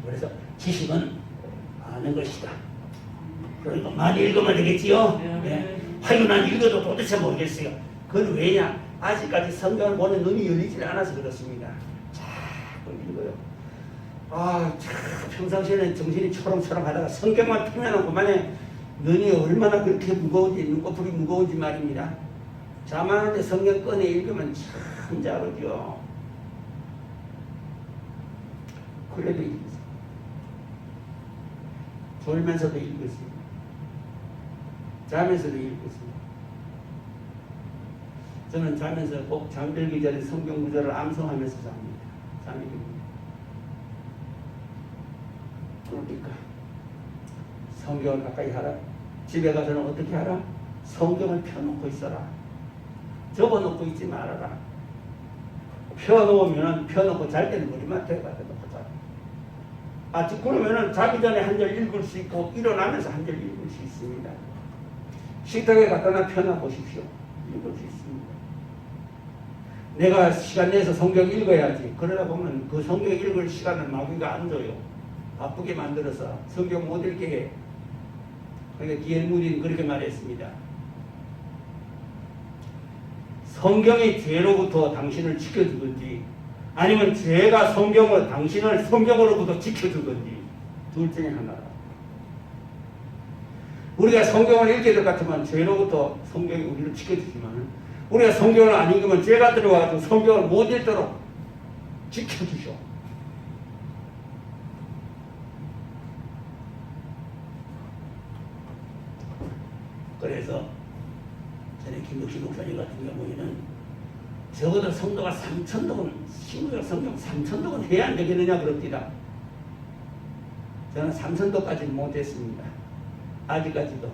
그래서 지식은 아는 것이다. 그러니까 많이 읽으면 되겠지요. 네. 하여 난 읽어도 도대체 모르겠어요. 그건 왜냐? 아직까지 성경을 보는 눈이 열리지 않아서 그렇습니다. 자꾸 읽어요. 참 평상시에는 정신이 초롱초롱 하다가 성경만 펴면 그만에 눈이 얼마나 그렇게 무거운지 눈꺼풀이 무거운지 말입니다. 잠하는데 성경 꺼내 읽으면 참 자르죠. 그래도 읽으세요. 졸면서도 읽으세요. 자면서도 읽으세요. 저는 자면서 꼭 잠들기 전에 성경 구절을 암송하면서 잡니다. 잠이 듭니다. 그러니까 성경을 가까이 하라. 집에 가서는 어떻게 하라? 성경을 펴놓고 있어라. 접어놓고 있지 말아라. 펴놓고 잘 때는 머리맡에 갖다 놓고 자라. 그러면은 자기 전에 한 절 읽을 수 있고 일어나면서 한 절 읽을 수 있습니다. 식탁에 갖다 펴놔 보십시오. 읽을 수 있습니다. 내가 시간 내서 성경 읽어야지. 그러다 보면 그 성경 읽을 시간을 마귀가 안 줘요. 바쁘게 만들어서 성경 못 읽게 해. 그러니까 D.L. 무디는 그렇게 말했습니다. 성경이 죄로부터 당신을 지켜주든지 아니면 죄가 당신을 성경으로부터 지켜주든지 둘 중에 하나라. 우리가 성경을 읽게 될 것 같으면 죄로부터 성경이 우리를 지켜주지만 우리가 성경을 안 읽으면 죄가 들어와서 성경을 못 읽도록 지켜주셔. 그래서 전에 김덕신 목사님 같은 경우에는 적어도 성도가 3,000독은 신구약 성경 3,000독은 해야 안 되겠느냐 그럽니다. 저는 3,000독까지는 못했습니다. 아직까지도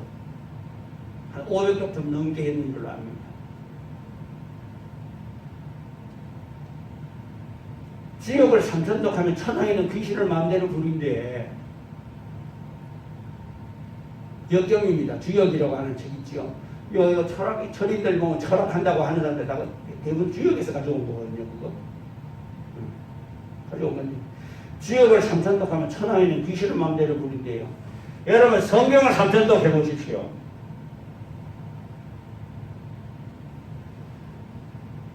한 500독 좀 넘게 했는 걸로 압니다. 지옥을 3,000독 하면 천하에는 귀신을 마음대로 부른데 역경입니다. 주역이라고 하는 책 있지요. 이거 철인들 보면 철학한다고 하는 사람들 다 대부분 주역에서 가져온 거거든요. 그거 가져온 건데 지역을 3,000독 하면 천하에는 귀신을 마음대로 부른대요. 여러분 성경을 3,000독 해보십시오.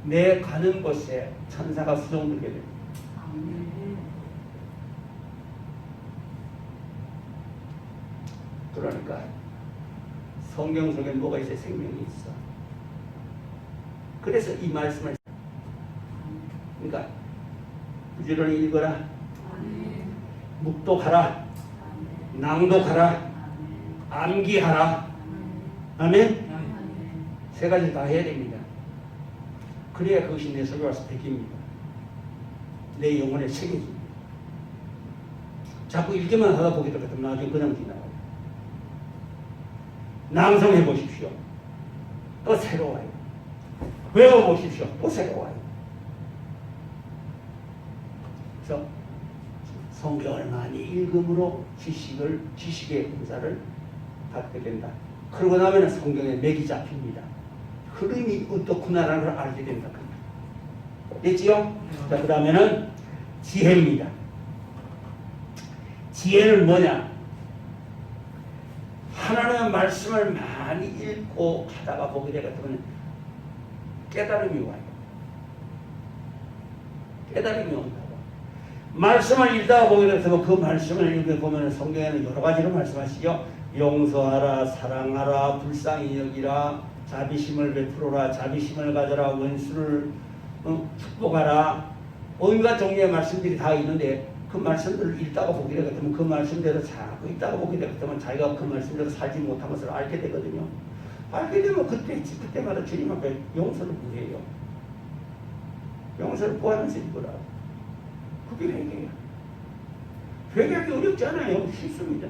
내 가는 곳에 천사가 수종들게 됩니다. 그러니까 성경 속에 뭐가 있어? 생명이 있어. 그래서 이 말씀을 그러니까 부지런히 읽어라, 묵독하라, 낭독하라, 암기하라. 아멘? 세 가지 다 해야 됩니다. 그래야 그것이 내 속에 와서 베깁니다. 내 영혼에 새겨집니다. 자꾸 읽기만 하다 보게 되면 나중에 그냥 지나가요. 낭송해 보십시오. 또 새로워요. 외워보십시오. 또 새로워요. 그래서 성경을 많이 읽음으로 지식의 은사를 받게 된다. 그러고 나면 성경에 맥이 잡힙니다. 흐름이 어떻구나라는 걸 알게 된다. 됐지요? 자, 그 다음에는 지혜입니다. 지혜는 뭐냐? 하나님의 말씀을 많이 읽고 하다가 보게 되면 깨달음이 와요. 깨달음이 온다고. 말씀을 읽다가 보게 되면 그 말씀을 읽어보면 성경에는 여러 가지로 말씀하시죠. 용서하라, 사랑하라, 불쌍히 여기라, 자비심을 베풀어라, 자비심을 가져라, 원수를 축복하라. 온갖 종류의 말씀들이 다 있는데 그 말씀들을 읽다가 보게 되면 그 말씀대로 자꾸 읽다가 보게 되면 자기가 그 말씀대로 살지 못한 것을 알게 되거든요. 알게 되면 그때마다 주님 앞에 용서를 구해요. 용서를 구하면서 읽으라. 그게 회개야. 회개하기 어렵지 않아요. 쉽습니다.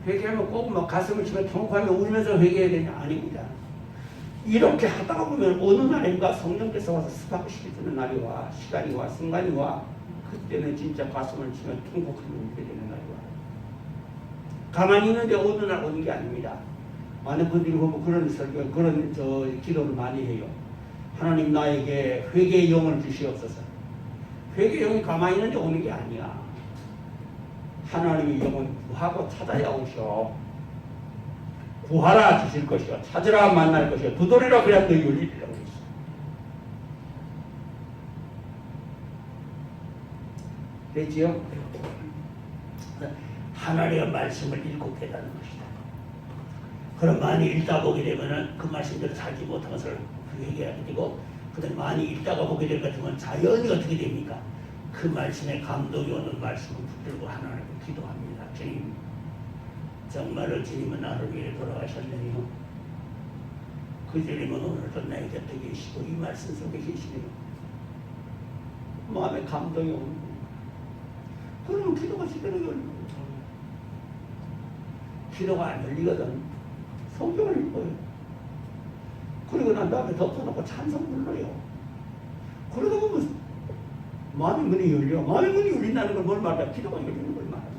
회개하면 꼭 막 가슴을 치며 통곡하며 울면서 회개해야 되냐? 아닙니다. 이렇게 하다가 보면 어느 날인가 성령께서 와서 스파크시켜주는 날이 와, 시간이 와, 순간이 와. 그때는 진짜 가슴을 치며 통곡하며 울게 되는 날이 와. 가만히 있는데 어느 날 오는 게 아닙니다. 많은 분들이 보면 그런 설교, 그런 기도를 많이 해요. 하나님 나에게 회개의 영을 주시옵소서. 회개의 영이 가만히 있는데 오는 게 아니야. 하나님의 영은 구하고 찾아야 오셔. 구하라 주실 것이요, 찾으라 만날 것이요, 두드리라 그래야 너희 열리리라고 했어. 됐지요? 하나님의 말씀을 읽고 깨닫는 것이다. 그럼 많이 읽다 보게 되면은 그 말씀대로 살지 못한 것을 회개하게 되고, 그다음 많이 읽다가 보게 될 것 같으면 자연히 어떻게 됩니까? 그 말씀에 감동이 오는 말씀을 붙들고 하나님께 기도합니다. 주님, 정말로 주님은 나를 위해 돌아가셨네요. 그 주님은 오늘도 내 곁에 계시고 이 말씀 속에 계시네요. 마음에 감동이 오는 거예요. 그러면 기도가 제대로 열려요. 기도가 안 열리거든. 성경을 읽어요. 그리고 난 다음에 덮어놓고 찬송 불러요. 그러다 보면 마음의 문이 열려. 마음의 문이 열린다는 걸 뭘 말이야? 기도가 열리는 걸 말합니다.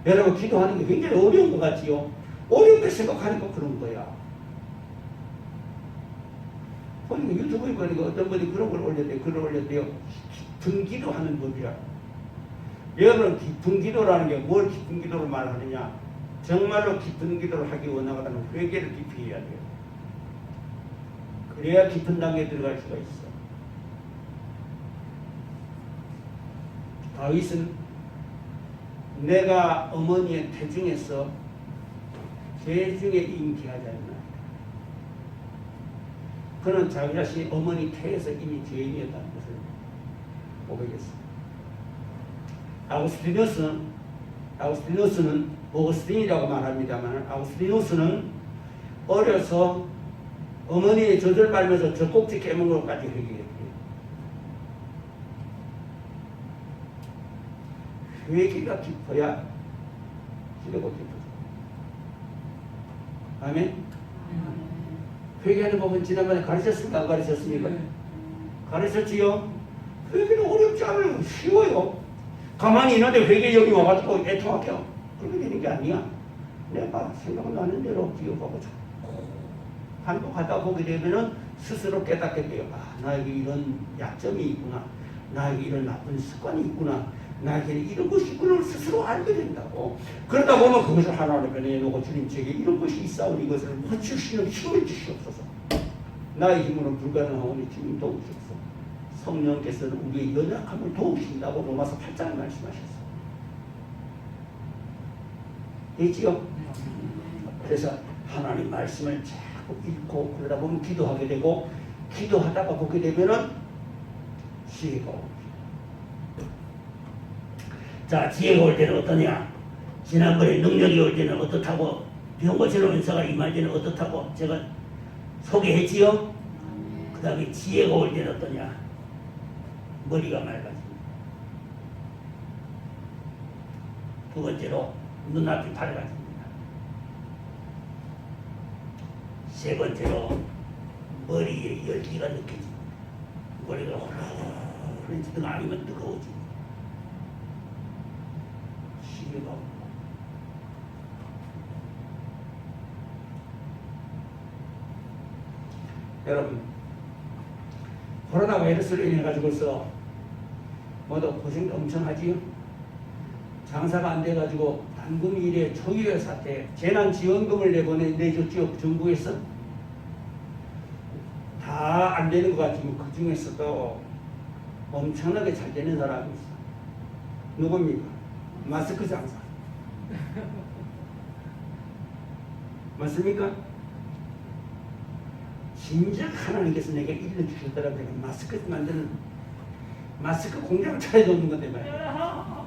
여러분, 기도하는 게 굉장히 어려운 것 같지요? 어렵게 생각하니까 그런 거야. 보니까 유튜브에 보니까 어떤 분이 그런 걸 올렸대요. 글을 올렸대요. 깊은 기도하는 법이라. 여러분, 깊은 기도라는 게 뭘 깊은 기도를 말하느냐? 정말로 깊은 기도를 하기 원하거든 회개를 깊이 해야 돼요. 그래야 깊은 단계에 들어갈 수가 있어. 다윗은 내가 어머니의 태중에서 제일 중에 인기하지 않나. 그는 자기 자신이 어머니 태에서 이미 죄인이었다는 것을 고백했습니다. 아우구스티누스는 오구스틴이라고 말합니다만, 아우구스티누스는 어려서 어머니의 젖을 빨면서 젖꼭지 깨문 것까지 회개했대요. 회개가 깊어야 기도가 깊어져. 아멘? 회개하는 법은 지난번에 가르쳤습니까? 안 가르쳤습니까? 가르쳤지요? 회개는 어렵지 않아요. 쉬워요. 가만히 있는데 회개 여기 와가지고 애통하게 그렇게 되는 게 아니야. 내가 생각나는 대로 기억하고 반복하다 보게 되면은 스스로 깨닫게 돼요. 아, 나에게 이런 약점이 있구나. 나에게 이런 나쁜 습관이 있구나. 나에게 이런 것이 있구나 스스로 알게 된다고. 그러다 보면 그것을 하나님께 내놓고 주님 제게 이런 것이 있사오니 이것을 고치시는 힘을 주시옵소서. 나의 힘으로는 불가능하오니 주님 도우시옵소서. 성령께서는 우리의 연약함을 도우신다고 로마서 8장에 말씀하셨어요. 있지요? 그래서 하나님 말씀을 자꾸 읽고 그러다 보면 기도하게 되고 기도하다가 보게 되면은 지혜가 옵니다. 자, 지혜가 올 때는 어떠냐? 지난번에 능력이 올 때는 어떻다고, 병 고치는 은사가 임할 때는 어떻다고 제가 소개했지요? 그 다음에 지혜가 올 때는 어떠냐? 머리가 맑아집니다. 두 번째로 눈앞이 밝아집니다. 세 번째로 머리에 열기가 느껴집니다. 머리가 흐르지든 아니면 뜨거워집니다. 지혜가 옵니다. 여러분, 코로나 바이러스로 인해 가지고서 모두 고생도 엄청 하지요. 장사가 안 돼가지고 단금 일에 초유의 사태, 재난지원금을 내줬죠. 정부에서 다 안 되는 것 같지만 그 중에서도 엄청나게 잘 되는 사람이 있어. 누굽니까? 마스크 장사. 맞습니까? 진짜 하나님께서 내게 일러주셨더라고. 내가 마스크 만드는 마스크 공장을 차려놓는 건데 말이야.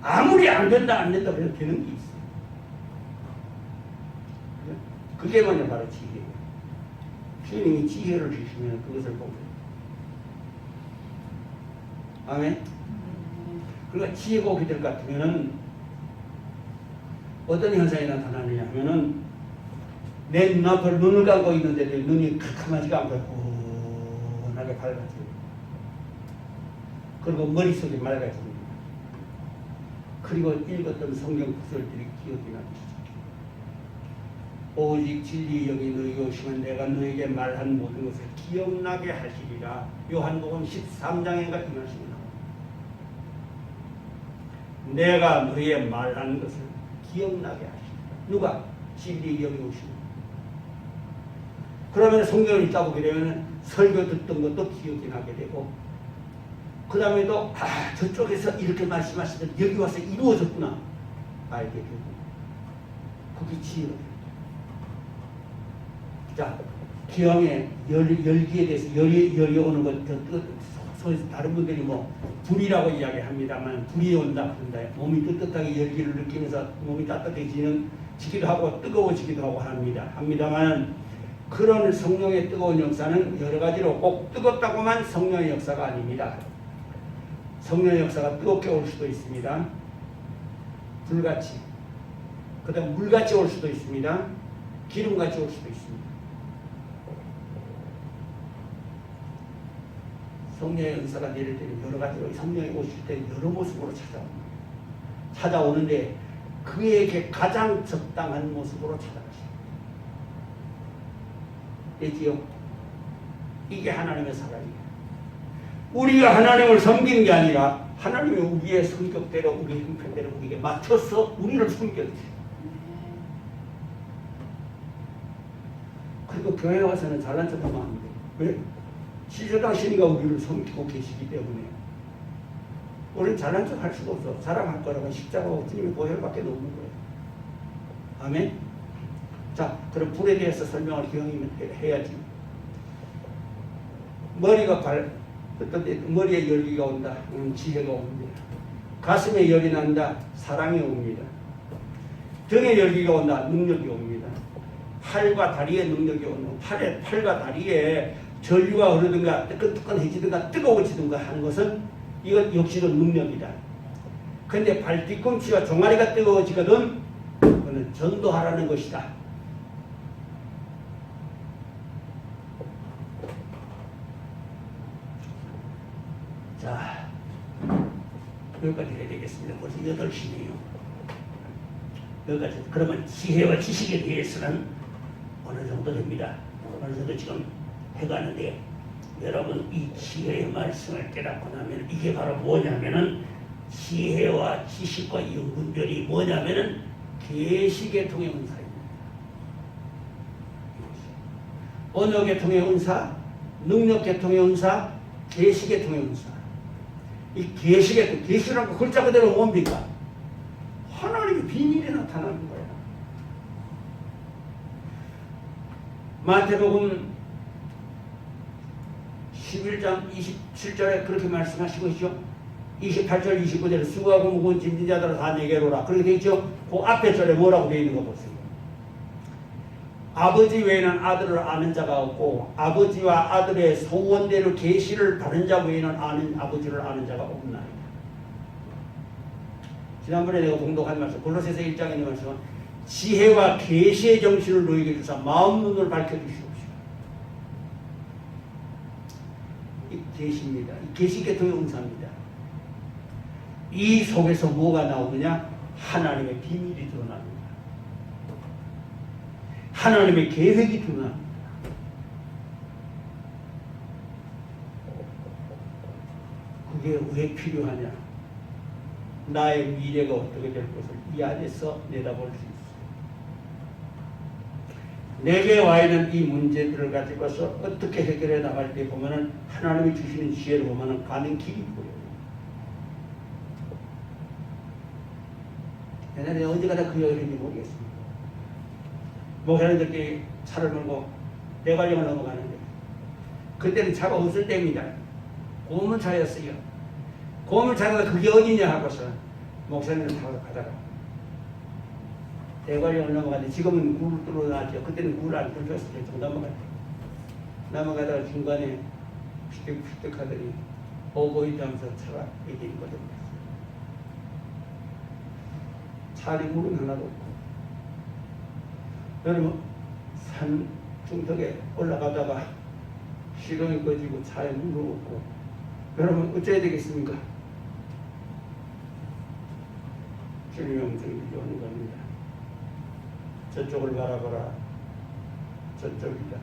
아무리 안 된다 그래도 되는 게 있어. 그게 뭐냐 바로 지혜예요. 주님이 지혜를 주시면 그것을 보고. 아멘. 그러니까 지혜가 오게 될 것 같으면은 어떤 현상이 나타나느냐 하면은 내 눈앞을 눈을 감고 있는데도 눈이 캄캄하지가 않고 환하게 밝아져요. 그리고 머릿속이 맑아집니다. 그리고 읽었던 성경 구절들이 기억이 나기 시작해요. 오직 진리 영이 너희가 오시면 내가 너에게 말한 모든 것을 기억나게 하시리라. 요한복음 13장에 같은 말씀이 나옵니다. 내가 너희의 말한 것을 기억나게 하시리라. 누가? 진리 영이 오시면. 그러면 성경을 읽다 보게 되면 설교 듣던 것도 기억이 나게 되고, 그 다음에도 저쪽에서 이렇게 말씀하시던 여기 와서 이루어졌구나 알게 되고, 그게 지혜로워요. 자, 기왕에 열기에 대해서 열이 오는 것, 다른 분들이 뭐 불이라고 이야기합니다만, 불이 온다 그런다. 몸이 뜨뜻하게 열기를 느끼면서 몸이 따뜻해지기도 하고 뜨거워지기도 하고 합니다만, 그런 성령의 뜨거운 역사는 여러 가지로 꼭 뜨겁다고만 성령의 역사가 아닙니다. 성령의 역사가 뜨겁게 올 수도 있습니다. 불같이. 그 다음 물같이 올 수도 있습니다. 기름같이 올 수도 있습니다. 성령의 은사가 내릴 때는 여러 가지로, 성령이 오실 때 여러 모습으로 찾아오는데 그에게 가장 적당한 모습으로 찾아가십니다. 되지요? 이게 하나님의 사랑이에요. 우리가 하나님을 섬기는 게 아니라 하나님이 우리의 성격대로, 우리의 형편대로 우리에게 맞춰서 우리를 섬겨주세요. 그리고 교회 와서는 잘난 척하면 안 돼요. 왜? 시저당신이가 우리를 섬기고 계시기 때문에 우리는 잘난 척 할 수가 없어. 자랑할 거라면 십자가와 주님의 보혈밖에 없는 거예요. 아멘? 자, 그럼 불에 대해서 설명을 기왕이면 해야지. 머리에 열기가 온다. 지혜가 옵니다. 가슴에 열이 난다. 사랑이 옵니다. 등에 열기가 온다. 능력이 옵니다. 팔과 다리에 능력이 온다. 팔과 다리에 전류가 흐르든가 뜨끈뜨끈해지든가 뜨거워지든가 하는 것은 이건 역시도 능력이다. 그런데 발 뒤꿈치와 종아리가 뜨거워지거든 그거는 전도하라는 것이다. 자, 여기까지 해야 되겠습니다. 벌써 8시네요. 여기까지. 그러면 지혜와 지식에 대해서는 어느 정도 됩니다. 어느 정도 지금 해가는데, 여러분 이 지혜의 말씀을 깨닫고 나면 이게 바로 뭐냐면은, 지혜와 지식과 연분별이 뭐냐면은 계시 계통의 은사입니다. 언어 계통의 은사, 능력 계통의 은사, 계시계통의 은사. 이 계시계통, 계시라고 글자 그대로 뭡니까? 하나님의 비밀이 나타나는 거야. 마태복음 11장 27절에 그렇게 말씀하시고 있죠. 28절 29절에 수고하고 무거운 짐진 자들아 다 내게로 오라. 그렇게 되어 있죠. 그 앞에 절에 뭐라고 되어 있는 거 보세요. 아버지 외에는 아들을 아는 자가 없고 아버지와 아들의 소원대로 계시를 받은 자 외에는 아버지를 아는 자가 없나이다. 지난번에 내가 공독한 말씀 골로새서 1장에 있는 말씀은 지혜와 계시의 정신을 너희에게 주사 마음 눈을 밝혀주시옵시고. 이 계시입니다. 이 계시계통의 은사입니다. 이 속에서 뭐가 나오느냐? 하나님의 비밀이 드러납니다. 하나님의 계획이 드러납니다. 그게 왜 필요하냐? 나의 미래가 어떻게 될 것을 이 안에서 내다볼 수 있어요. 내게 와 있는 이 문제들을 가지고서 어떻게 해결해 나갈 때 보면은 하나님이 주시는 지혜를 보면은 가는 길이 보여요. 옛날에 언제 가다 그 얘기를 했는지 모르겠습니다. 목사님들끼리 차를 몰고 대관령을 넘어가는데 그때는 차가 없을 때입니다. 고물차였어요. 고물차가 그게 어디냐 하고서 목사님을 타고 가다가 대관령을 넘어가는데 지금은 굴을 뚫어놨죠. 그때는 굴을 안 뚫었어요. 좀 넘어가다가 중간에 휘뜩휘뜩 하더니 오고 있다면서 차가 이렇게 있거든요. 차 안에 물은 하나도 없고 여러분 산 중턱에 올라가다가 시동이 꺼지고 차에 물도 없고 여러분 어째야 되겠습니까? 주님의 음성이 들려오는 겁니다. 저쪽을 바라보라. 저쪽이다.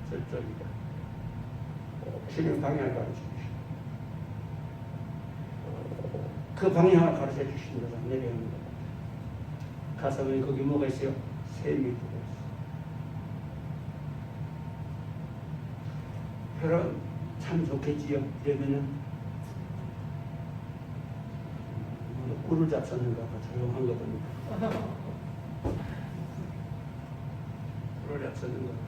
저쪽이다. 주님 방향을 가르쳐주시오. 그 방향을 가르쳐 주시는 거죠. 내려오는 겁니다. 가서 보니 거기 뭐가 있어요? 샘이 들어 있어요. 여러분 참 좋겠지요. 이러면은 꿀을 잡섰는가 봐. 조용한 거거든요. 꿀을 잡섰는가 봐.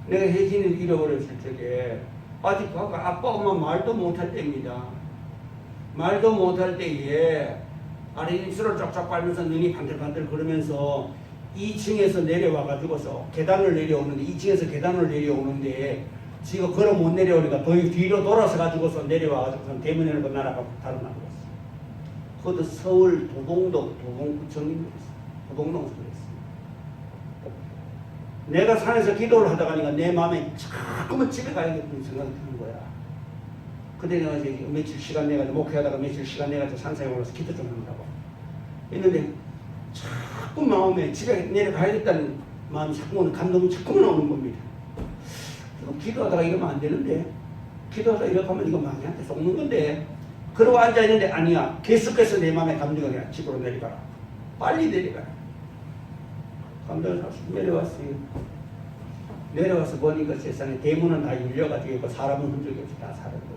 내가 혜진을 잃어버렸을 적에 아직 아빠 엄마 말도 못할 때입니다. 말도 못할 때에 아랫입술을 쫙쫙 빨면서 눈이 반들반들 그러면서 2층에서 내려와가지고서 계단을 내려오는데 2층에서 계단을 내려오는데 지가 걸어 못 내려오니까 더 뒤로 돌아서 가지고서 내려와가지고서 대문에는 날아가고 다른 나라로 갔어요. 그것도 서울 도봉구청입니다. 도봉동에서 그랬어요. 내가 산에서 기도를 하다 가니까 내 마음에 자꾸만 집에 가야겠다는 생각이 드는 거야. 그때 내가 이제 며칠 시간 내가지고 목회하다가 며칠 시간 내가지고 산상에 올라서 기도 좀 한다고 했는데 자꾸 마음에 집에 내려가야겠다는 마음이 자꾸만 감동이 자꾸만 오는 겁니다. 기도하다가 이러면 안 되는데 기도하다가 이렇게 하면 이거 마귀한테 속는 건데 그러고 앉아있는데 아니야. 계속해서 내 마음에 감동이 아니라 집으로 내려가라. 빨리 내려가라. 감동을 하시 내려왔어요. 내려와서 보니까 세상에 대문은 다 열려가지고 있고 사람은 흔적이 없이 다 사는 거예요.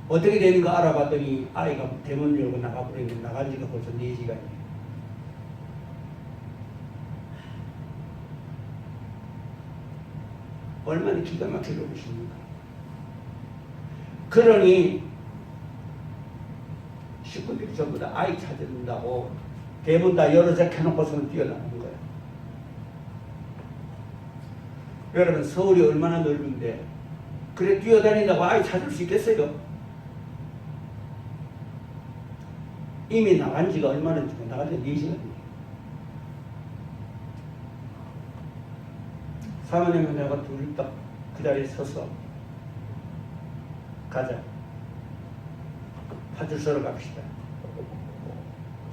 어떻게 되는가 알아봤더니 아이가 대문 열고 나가버렸는데 나간 지가 벌써 4시간이에요. 얼마나 기가 막히게 오십니까? 그러니 식구들이 전부 다 아이 찾아준다고 대문 다 열어서 켜놓고서는 뛰어나가는 거예요. 여러분 서울이 얼마나 넓은데 그래 뛰어다닌다고 아이 찾을 수 있겠어요? 이미 나간 지가 얼마나 지금 나간 지가 4시간이에요. 사모님은 내가 둘 딱 그 자리에 서서 가자. 파출소로 갑시다.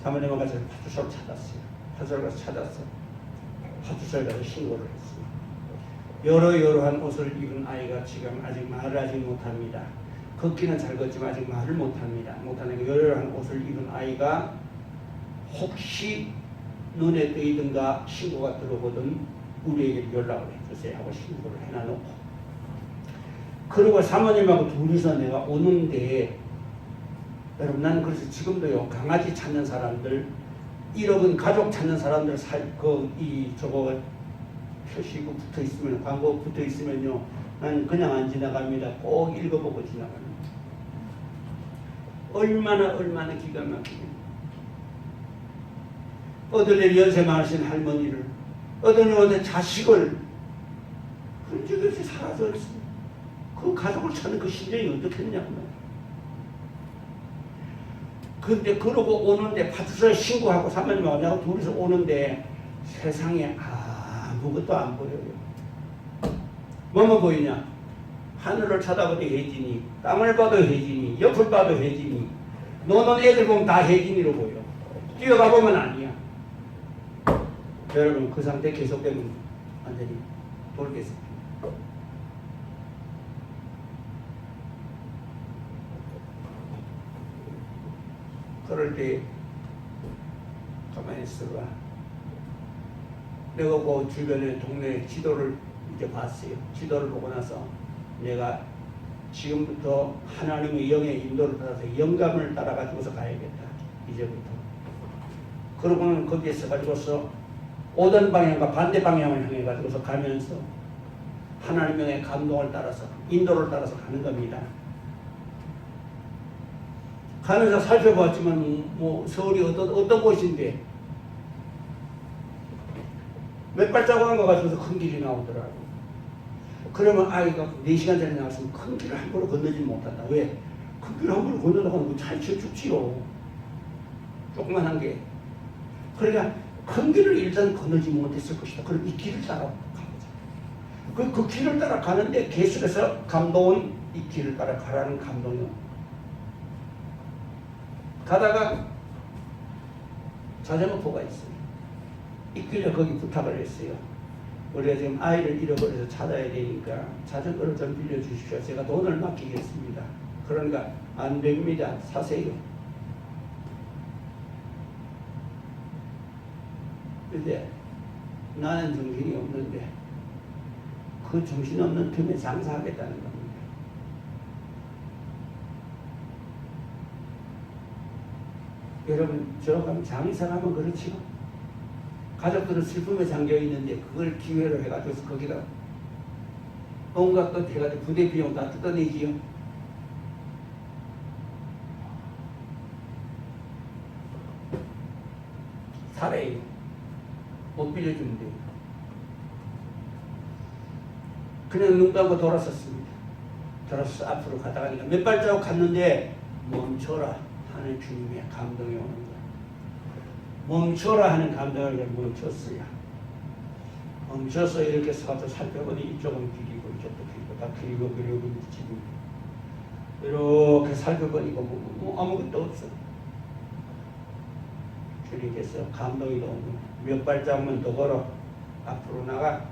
사모님은 가서 파출소를 찾았어요. 파출소를 가서 찾았어. 파출소에 가서 신고를 했어요. 여러한 옷을 입은 아이가 지금 아직 말을 하지 못합니다. 걷기는 잘 걷지만 아직 말을 못합니다. 못하는 여러한 옷을 입은 아이가 혹시 눈에 뜨이든가 신고가 들어오거든 우리에게 연락을 해주세요 하고 신고를 해놔놓고, 그리고 사모님하고 둘이서 내가 오는데, 여러분 나는 그래서 지금도요, 강아지 찾는 사람들, 잃어본 가족 찾는 사람들 저거 표시고 붙어 있으면, 광고 붙어 있으면요, 난 그냥 안 지나갑니다. 꼭 읽어보고 지나갑니다. 얼마나 기가 막히게. 어떤 애 연세 많으신 할머니를, 어떤 애한테 자식을 흔적 없이 사라져 있습니다. 그 가족을 찾는 그 심정이 어떻겠냐고. 근데 그러고 오는데 파출소에 신고하고 사모님하고 내가 둘이서 오는데 세상에 아무것도 안 보여요. 뭐만 보이냐? 하늘을 쳐다봐도 혜진이, 땅을 봐도 혜진이, 옆을 봐도 혜진이, 노는 애들 보면 다 혜진이로 보여. 뛰어가 보면 아니야. 여러분 그 상태 계속되면 완전히 돌겠습니다. 그럴 때 가만히 있어봐. 내가 그 주변에 동네 지도를 이제 봤어요. 지도를 보고 나서 내가 지금부터 하나님의 영의 인도를 받아서 영감을 따라가지고서 가야겠다. 이제부터. 그러고는 거기에 서가지고서 오던 방향과 반대 방향을 향해 가지고서 가면서 하나님의 감동을 따라서 인도를 따라서 가는 겁니다. 가면서 살펴봤지만 뭐 서울이 어떤 곳인데 몇 발자국 한 거 가지고서 큰 길이 나오더라고. 그러면 아이가 4시간 전에 나왔으면 큰 길을 함부로 건너지 못한다. 왜? 큰 길을 함부로 건너려고 하면 차에 치여 죽지요. 조그만한 게. 그러니까 큰 길을 일단 건너지 못했을 것이다. 그럼 이 길을 따라 가보자. 그 길을 따라 가는데 계속해서 감동은 이 길을 따라 가라는 감동이요. 가다가 자전거포가 있어요. 있길래 거기 부탁을 했어요. 우리가 지금 아이를 잃어버려서 찾아야 되니까 자전거를 좀 빌려주십시오. 제가 돈을 맡기겠습니다. 그러니까 안 됩니다. 사세요. 근데 나는 정신이 없는데 그 정신없는 틈에 장사하겠다는 겁니다. 여러분 저가면 장사하면 그렇지요. 가족들은 슬픔에 잠겨있는데 그걸 기회로 해가지고 거기다 온갖 것 해가지고 부대 비용 다 뜯어내지요. 살아요. 못 빌려주면 돼요. 그냥 눈 감고 돌아섰습니다. 돌아서서 앞으로 가다가 몇 발자국 갔는데 멈춰라 하는 주님의 감동이 오는 거예요. 멈춰라 하는 감동을 멈췄어요. 멈춰서 이렇게 서서 살펴보니 이쪽은 길이고 이쪽도 길이고 다 길이고 그리고 집이 이렇게 살펴보니까 뭐 아무것도 없어. 주님께서 감동이 오는 몇 발자국만 더 걸어 앞으로 나가.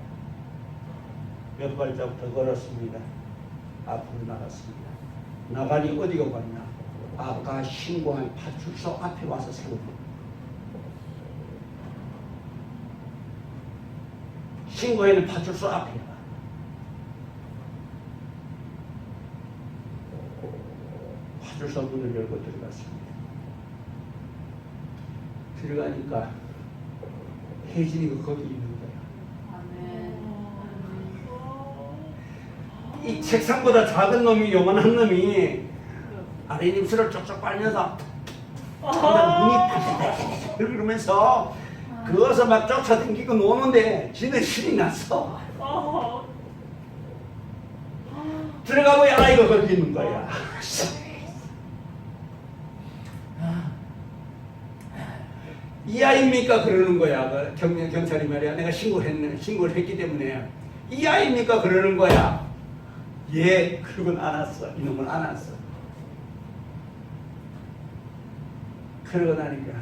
몇 발자국 더 걸었습니다. 앞으로 나갔습니다. 나가니 어디가 갔냐? 아까 신고한 파출소 앞에 와서 세우고 신고에는 파출소 앞이야. 파출소 문을 열고 들어갔습니다. 들어가니까 혜진이가 거기 있는 거야. 이 책상보다 작은 놈이 요만한 놈이 아랫입술을 쪽쪽 빨면서 문이 팍팍 그러면서 그어서 막 쫓아다니고 노는데 지는 신이 났어. 들어가보야 아이가 거기 있는 거야. 이 아이입니까? 그러는 거야. 경찰이 말이야. 내가 신고를 했기 때문에 이 아이입니까? 그러는 거야. 예, 그건 안 왔어. 이놈은 안 왔어. 그러고 나니까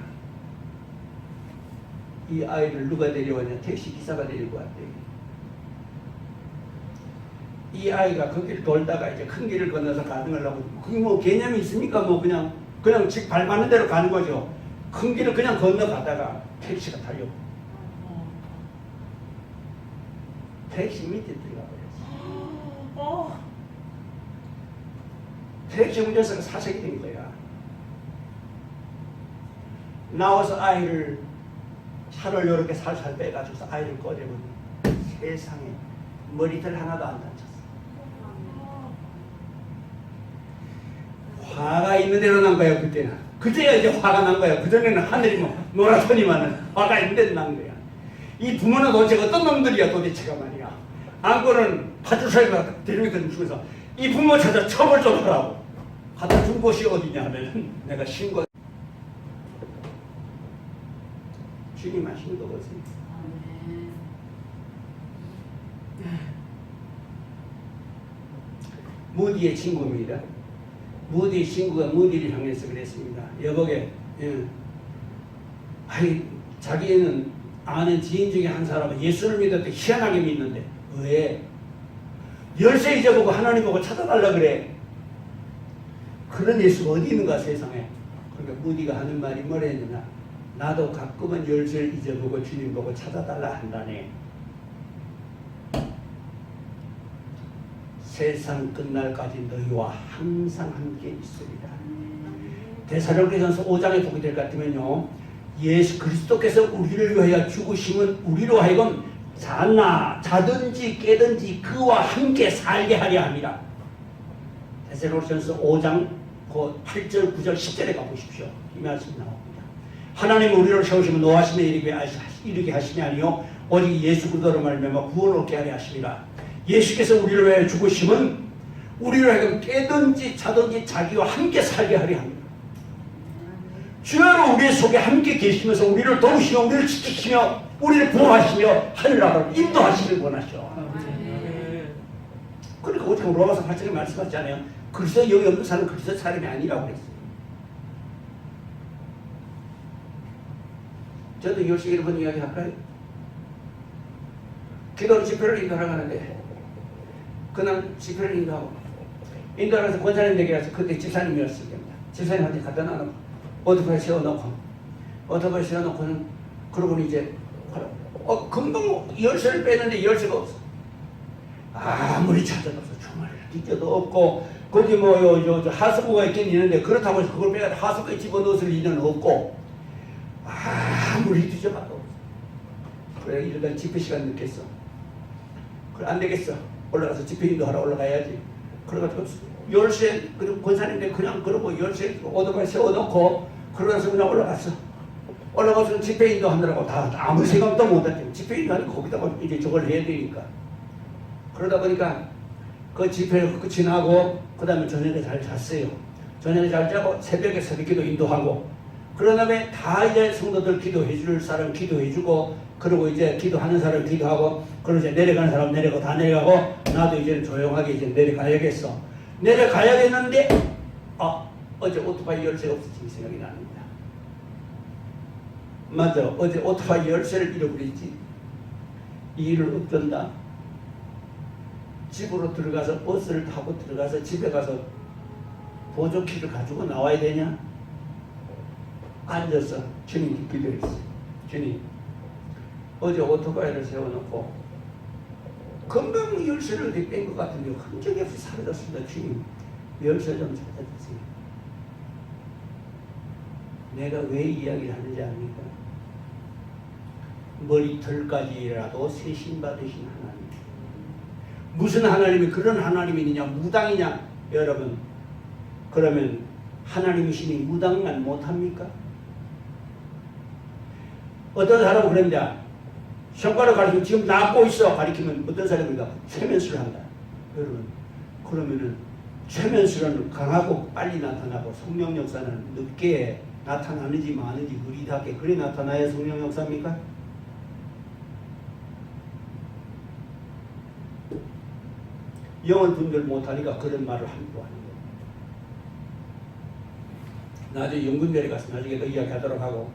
이 아이를 누가 데려왔냐? 택시 기사가 데리고 왔대. 이 아이가 그 길 돌다가 이제 큰 길을 건너서 가는 거라고. 그게 뭐 개념이 있습니까? 뭐 그냥 즉 밟는 대로 가는 거죠. 큰 길을 그냥 건너가다가 택시가 달려. 택시 밑에 들어가 버렸어. 택시 운전사가 사색이 된 거야. 나와서 아이를 차를 이렇게 살살 빼가지고 아이를 꺼내보니 세상에 머리털 하나도 안 다쳤어. 화가 있는 대로 난 거야 그때는. 그때야 이제 화가 난 거야. 그전에는 하늘이 뭐 노랗더니만은 화가 있는 대로 난 거야. 이 부모는 도대체 어떤 놈들이야 도대체가 말이야. 안고는 파출소에가 데리고 중에서 이 부모 찾아 처벌 좀 하라고. 갖다 준 곳이 어디냐 하면 내가 신고. 주님 하시는 거거든요. 무디의 친구입니다. 무디의 친구가 무디를 향해서 그랬습니다. 여보게, 자기는 아는 지인 중에 한 사람은 예수를 믿었대. 희한하게 믿는데 왜? 열쇠 잊어보고 하나님 보고 찾아달라 그래. 그런 예수가 어디 있는가 세상에. 그러니까 무디가 하는 말이 뭐랬느냐. 나도 가끔은 열쇠를 잊어보고 주님 보고 찾아달라 한다네. 세상 끝날까지 너희와 항상 함께 있으리라. 데살로니가전서 5장에 보게 될 것 같으면요, 예수 그리스도께서 우리를 위하여 죽으심은 우리로 하여금 자든지 깨든지 그와 함께 살게 하려 함이라. 데살로니가전서 5장 그 8절 9절 10절에 가보십시오. 이 말씀 나옵니다. 하나님 우리를 세우시면 노하심에 이르게 하시니 아니요 오직 예수 그리스도로 말미암아 구원을 얻게 하려 하심이라. 예수께서 우리를 위하여 죽으심은 우리를 하여금 깨든지 자든지 자기와 함께 살게 하려 합니다. 주야로 우리 속에 함께 계시면서 우리를 도우시며 우리를 지키시며 우리를 보호하시며 하늘나라로 인도하시길 원하셔. 그러니까 오직 로마서 8장에 말씀하셨잖아요. 그리스도 여기 없는 사람은 그리스도 사람이 아니라고 그랬어요. 저도 열심히 이런 이야기 할까요? 기도 집회를 인도하려고 그날 집회를 인도하면서 권사님 댁에 가서 그때 집사님이었을 겁니다. 집사님한테 갖다 놔놓고 오토바이 세워놓고는 그러고는 이제 금방 열쇠를 빼는데 열쇠가 없어. 아무리 찾아도 정말 뒤져도 없고 거기 하수구가 있긴 있는데 그렇다고 해서 그걸 빼가 하수구에 집어넣을 일은 없고 아무리 뒤져봐도 없어. 그래 이러다 집회 시간 늦겠어. 그래 안 되겠어. 올라가서 집회 인도하러 올라가야지. 그래가지고 열쇠 그리고 권사님들 그냥 그러고 열쇠 오토바이 세워놓고 그러고서 그냥 올라가서 집회 인도하느라고 다 아무 생각도 못했지. 집회 인도하니까 거기다가 이제 저걸 해야 되니까. 그러다 보니까 그 집회를 끝이 나고 그 다음에 저녁에 잘 잤어요. 저녁에 잘 자고 새벽에 새벽기도 인도하고 그런 다음에 다 이제 성도들 기도해 줄 사람 기도해 주고 그리고 이제 기도하는 사람 기도하고 그리고 이제 내려가는 사람 내려가고 다 내려가고 나도 이제 조용하게 이제 내려가야겠어. 내려가야겠는데 어제 오토바이 열쇠가 없어진 생각이 납니다. 맞아. 어제 오토바이 열쇠를 잃어버렸지. 이 일을 어쩐다. 집으로 들어가서 버스를 타고 들어가서 집에 가서 보조키를 가지고 나와야 되냐? 앉아서 주님께 기도했어요. 주님, 어제 오토바이를 세워놓고 금방 열쇠를 뺀 것 같은데 흔적이 없이 사라졌습니다. 주님, 열쇠 좀 찾아주세요. 내가 왜 이야기를 하는지 압니까? 머리털까지라도 세신받으신 하나님. 무슨 하나님이 그런 하나님이냐 무당이냐 여러분. 그러면 하나님이시니 무당만 못합니까? 어떤 사람은 그런데 손가락 가리키면 지금 낫고 있어 가리키면 어떤 사람인가 최면수를 한다. 여러분 그러면은 최면수는 강하고 빨리 나타나고 성령 역사는 늦게 나타나는지 마는지 느리게 그래 나타나야 성령 역사입니까? 영혼 분별 못하니까 그런 말을 함부로 하는 거예요. 나중에 영분 내려가서 나중에 더 이야기하도록 하고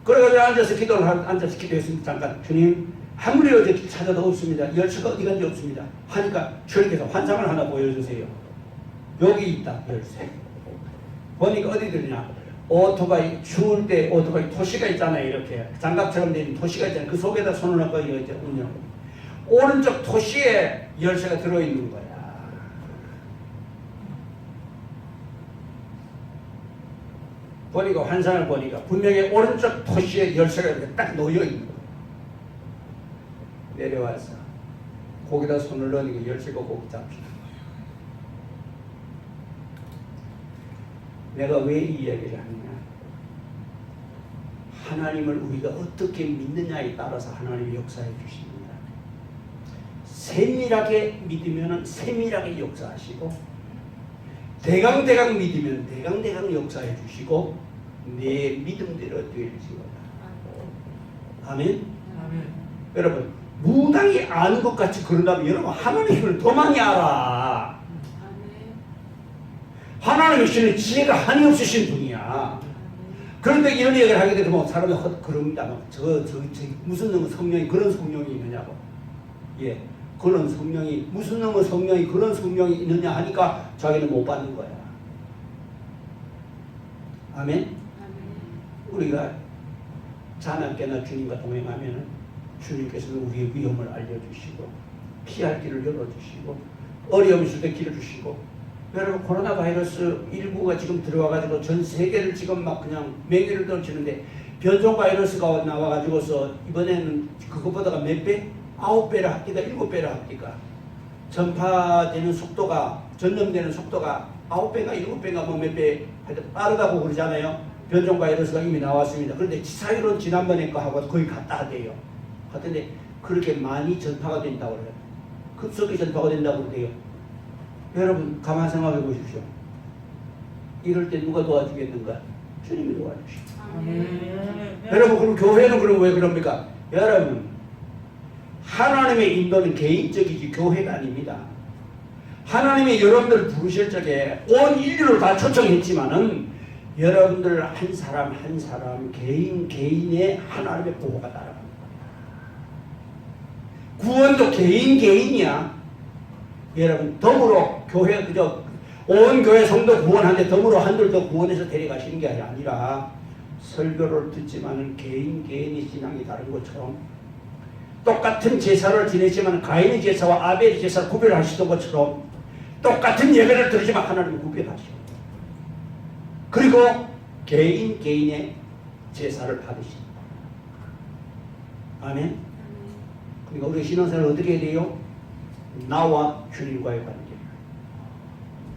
그래가지고 앉아서 기도했습니다. 잠깐 주님 아무리 어제 찾아도 없습니다. 열쇠가 어디 간지 없습니다. 하니까 주님께서 환상을 하나 보여주세요. 여기 있다 열쇠. 보니까 어디 들냐 오토바이 추울 때 오토바이 토시가 있잖아요. 이렇게 장갑처럼 된 토시가 있잖아요. 그 속에다 손을 넣고 이제 운영. 오른쪽 토시에 열쇠가 들어있는 거야. 보니까 환상을 보니까 분명히 오른쪽 토시에 열쇠가 이렇게 딱 놓여 있는 거야. 내려와서 거기다 손을 넣으니까 열쇠가 거기 잡히는 거야. 내가 왜 이 이야기를 하느냐? 하나님을 우리가 어떻게 믿느냐에 따라서 하나님이 역사해 주십니다. 세밀하게 믿으면 세밀하게 역사하시고, 대강대강 믿으면 대강대강 역사해 주시고, 내 믿음대로 되어지거다. 아멘? 아멘. 여러분, 무당이 아는 것 같이 그런다면 여러분 하나님을 더 많이 알아. 하나님의 신은 지혜가 한이 없으신 분이야. 그런데 이런 얘기를 하게 되면 사람이 그럽니다. 저 무슨 놈의 성령이 그런 성령이 있느냐고. 예, 그런 성령이 무슨 놈의 성령이 그런 성령이 있느냐 하니까 자기는 못 받는 거야. 아멘. 우리가 자나깨나 주님과 동행하면 주님께서는 우리의 위험을 알려주시고 피할 길을 열어주시고 어려움 있을 때 길을 주시고. 여러분 코로나 바이러스 19가 지금 들어와가지고 전 세계를 지금 막 그냥 맹위를 떨치는데 변종 바이러스가 나와가지고서 이번에는 그것보다가 몇 배? 9배라 합니까? 7배라 합니까? 전파되는 속도가 전염되는 속도가 9배가 7배가 뭐 몇 배 빠르다고 그러잖아요. 변종 바이러스가 이미 나왔습니다. 그런데 지사율은 지난번에 거하고 거의 같다 하대요. 하던데 그렇게 많이 전파가 된다고 그래요. 급속히 전파가 된다고 그래요. 여러분 가만 생각해 보십시오. 이럴 때 누가 도와주겠는가? 주님이 도와주시죠. 여러분 그럼 교회는 그럼 왜 그럽니까? 여러분 하나님의 인도는 개인적이지 교회가 아닙니다. 하나님이 여러분들 부르실 적에 온 인류를 다 초청했지만은 여러분들 한 사람 한 사람 개인의 하나님의 보호가 따라갑니다. 구원도 개인이야. 여러분 더불어 교회 그저 온 교회 성도 구원하는데 더불어 한들 더 구원해서 데려가시는 게 아니라 설교를 듣지만은 개인의 신앙이 다른 것처럼 똑같은 제사를 지내지만 가인의 제사와 아벨의 제사를 구별하시던 것처럼 똑같은 예배를 드리지만 하나님은 구별하시고 그리고 개인의 제사를 받으십니다. 아멘. 그러니까 우리 신앙생활을 어떻게 해야 돼요? 나와 주님과의 관계.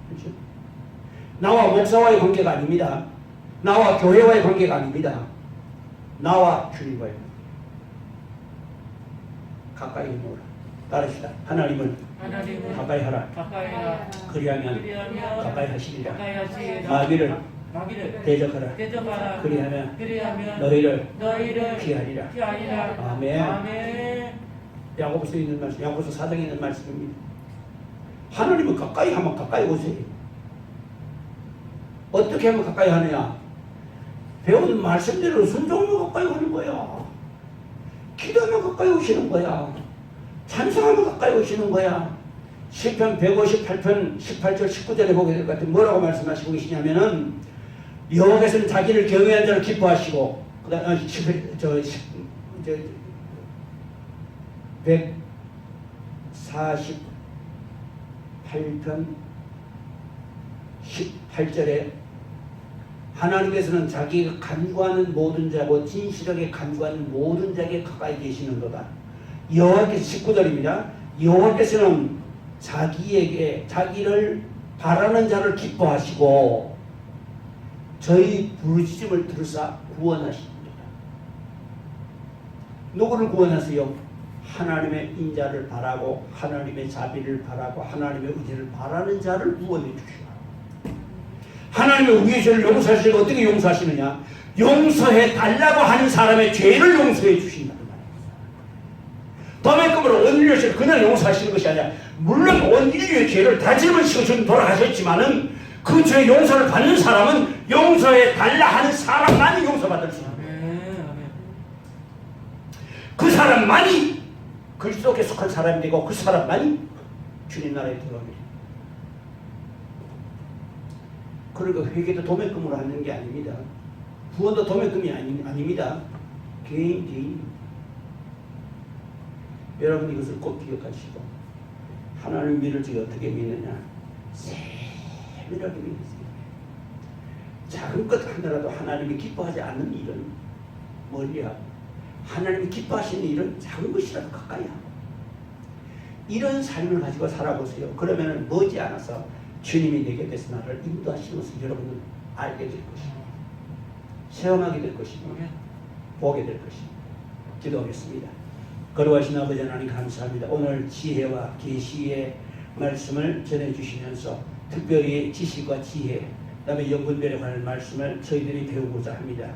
그렇죠? 나와 목사와의 관계가 아닙니다. 나와 교회와의 관계가 아닙니다. 나와 주님과의 관계. 가까이 놓으라. 따르시다. 하나님을 가까이 하라. 그리하면 가까이 하시리라. 마귀를 대적하라. 그리하면 너희를 피하리라. 아멘. 야고보서에 있는 말씀, 야고보서 4장에 있는 말씀입니다. 하나님은 가까이 하면 가까이 오세요. 어떻게 하면 가까이 하느냐? 배운 말씀대로 순종하면 가까이 오는 거야. 기도하면 가까이 오시는 거야. 찬송하면 가까이 오시는 거야. 시편 158편 18절 19절에 보게 될 것 같은 뭐라고 말씀하시고 계시냐면은 여호와께서는 자기를 경외하는 자를 기뻐하시고 그다음 148편 18절에 하나님께서는 자기가 간구하는 모든 자고 진실하게 간구하는 모든 자에게 가까이 계시는도다. 여호와께서 19절입니다. 여호와께서는 자기를 바라는 자를 기뻐하시고 저희 부르짖음을 들으사 구원하십니다. 누구를 구원하세요? 하나님의 인자를 바라고 하나님의 자비를 바라고 하나님의 의지를 바라는 자를 구원해 주시오. 하나님의 우리의 죄를 용서하시고 어떻게 용서하시느냐? 용서해 달라고 하는 사람의 죄를 용서해 주신다는 말입니다. 도매금으로 온 인류의 죄를 그냥 용서하시는 것이 아니라 물론 온 인류의 죄를 다 짊어지고 주님 돌아가셨지만은 그 죄 용서를 받는 사람은 용서해 달라 하는 사람만이 용서받을 수 있습니다. 그 사람만이 그리스도께 속한 사람이 되고 그 사람만이 주님 나라에 들어갑니다. 그러니까 회개도 도매금으로 하는 게 아닙니다. 구원도 도매금이 아닙니다. 개인. 여러분 이것을 꼭 기억하시고 하나님 믿을 지 어떻게 믿느냐? 세밀하게 믿으세요. 작은 것 하나라도 하나님이 기뻐하지 않는 일은 멀리하고 하나님이 기뻐하시는 일은 작은 것이라도 가까이 하고 이런 삶을 가지고 살아보세요. 그러면 머지않아서 주님이 내 곁에서 나를 인도하시는 것을 여러분은 알게 될 것입니다. 체험하게 될 것입니다. 보게 될 것입니다. 기도하겠습니다. 거룩하신 아버지 하나님 감사합니다. 오늘 지혜와 계시의 말씀을 전해주시면서 특별히 지식과 지혜 그다음에 영분별에 관한 말씀을 저희들이 배우고자 합니다.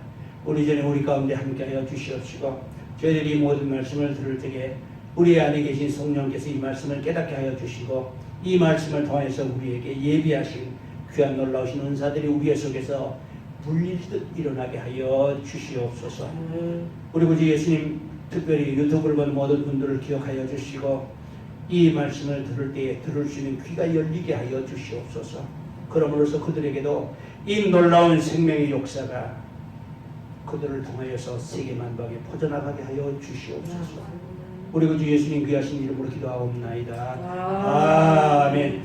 우리 전에 우리 가운데 함께하여 주시옵시고 저희들이 모든 말씀을 들을 적에 우리 안에 계신 성령께서 이 말씀을 깨닫게 하여 주시고 이 말씀을 통해서 우리에게 예비하신 귀한 놀라우신 은사들이 우리 속에서 불리듯 일어나게 하여 주시옵소서. 우리 구주 예수님 특별히 유튜브를 본 모든 분들을 기억하여 주시고 이 말씀을 들을 때에 들을 수 있는 귀가 열리게 하여 주시옵소서. 그러므로서 그들에게도 이 놀라운 생명의 역사가 그들을 통하여서 세계 만방에 퍼져나가게 하여 주시옵소서. 우리 구주 예수님 귀하신 이름으로 기도하옵나이다. 아멘.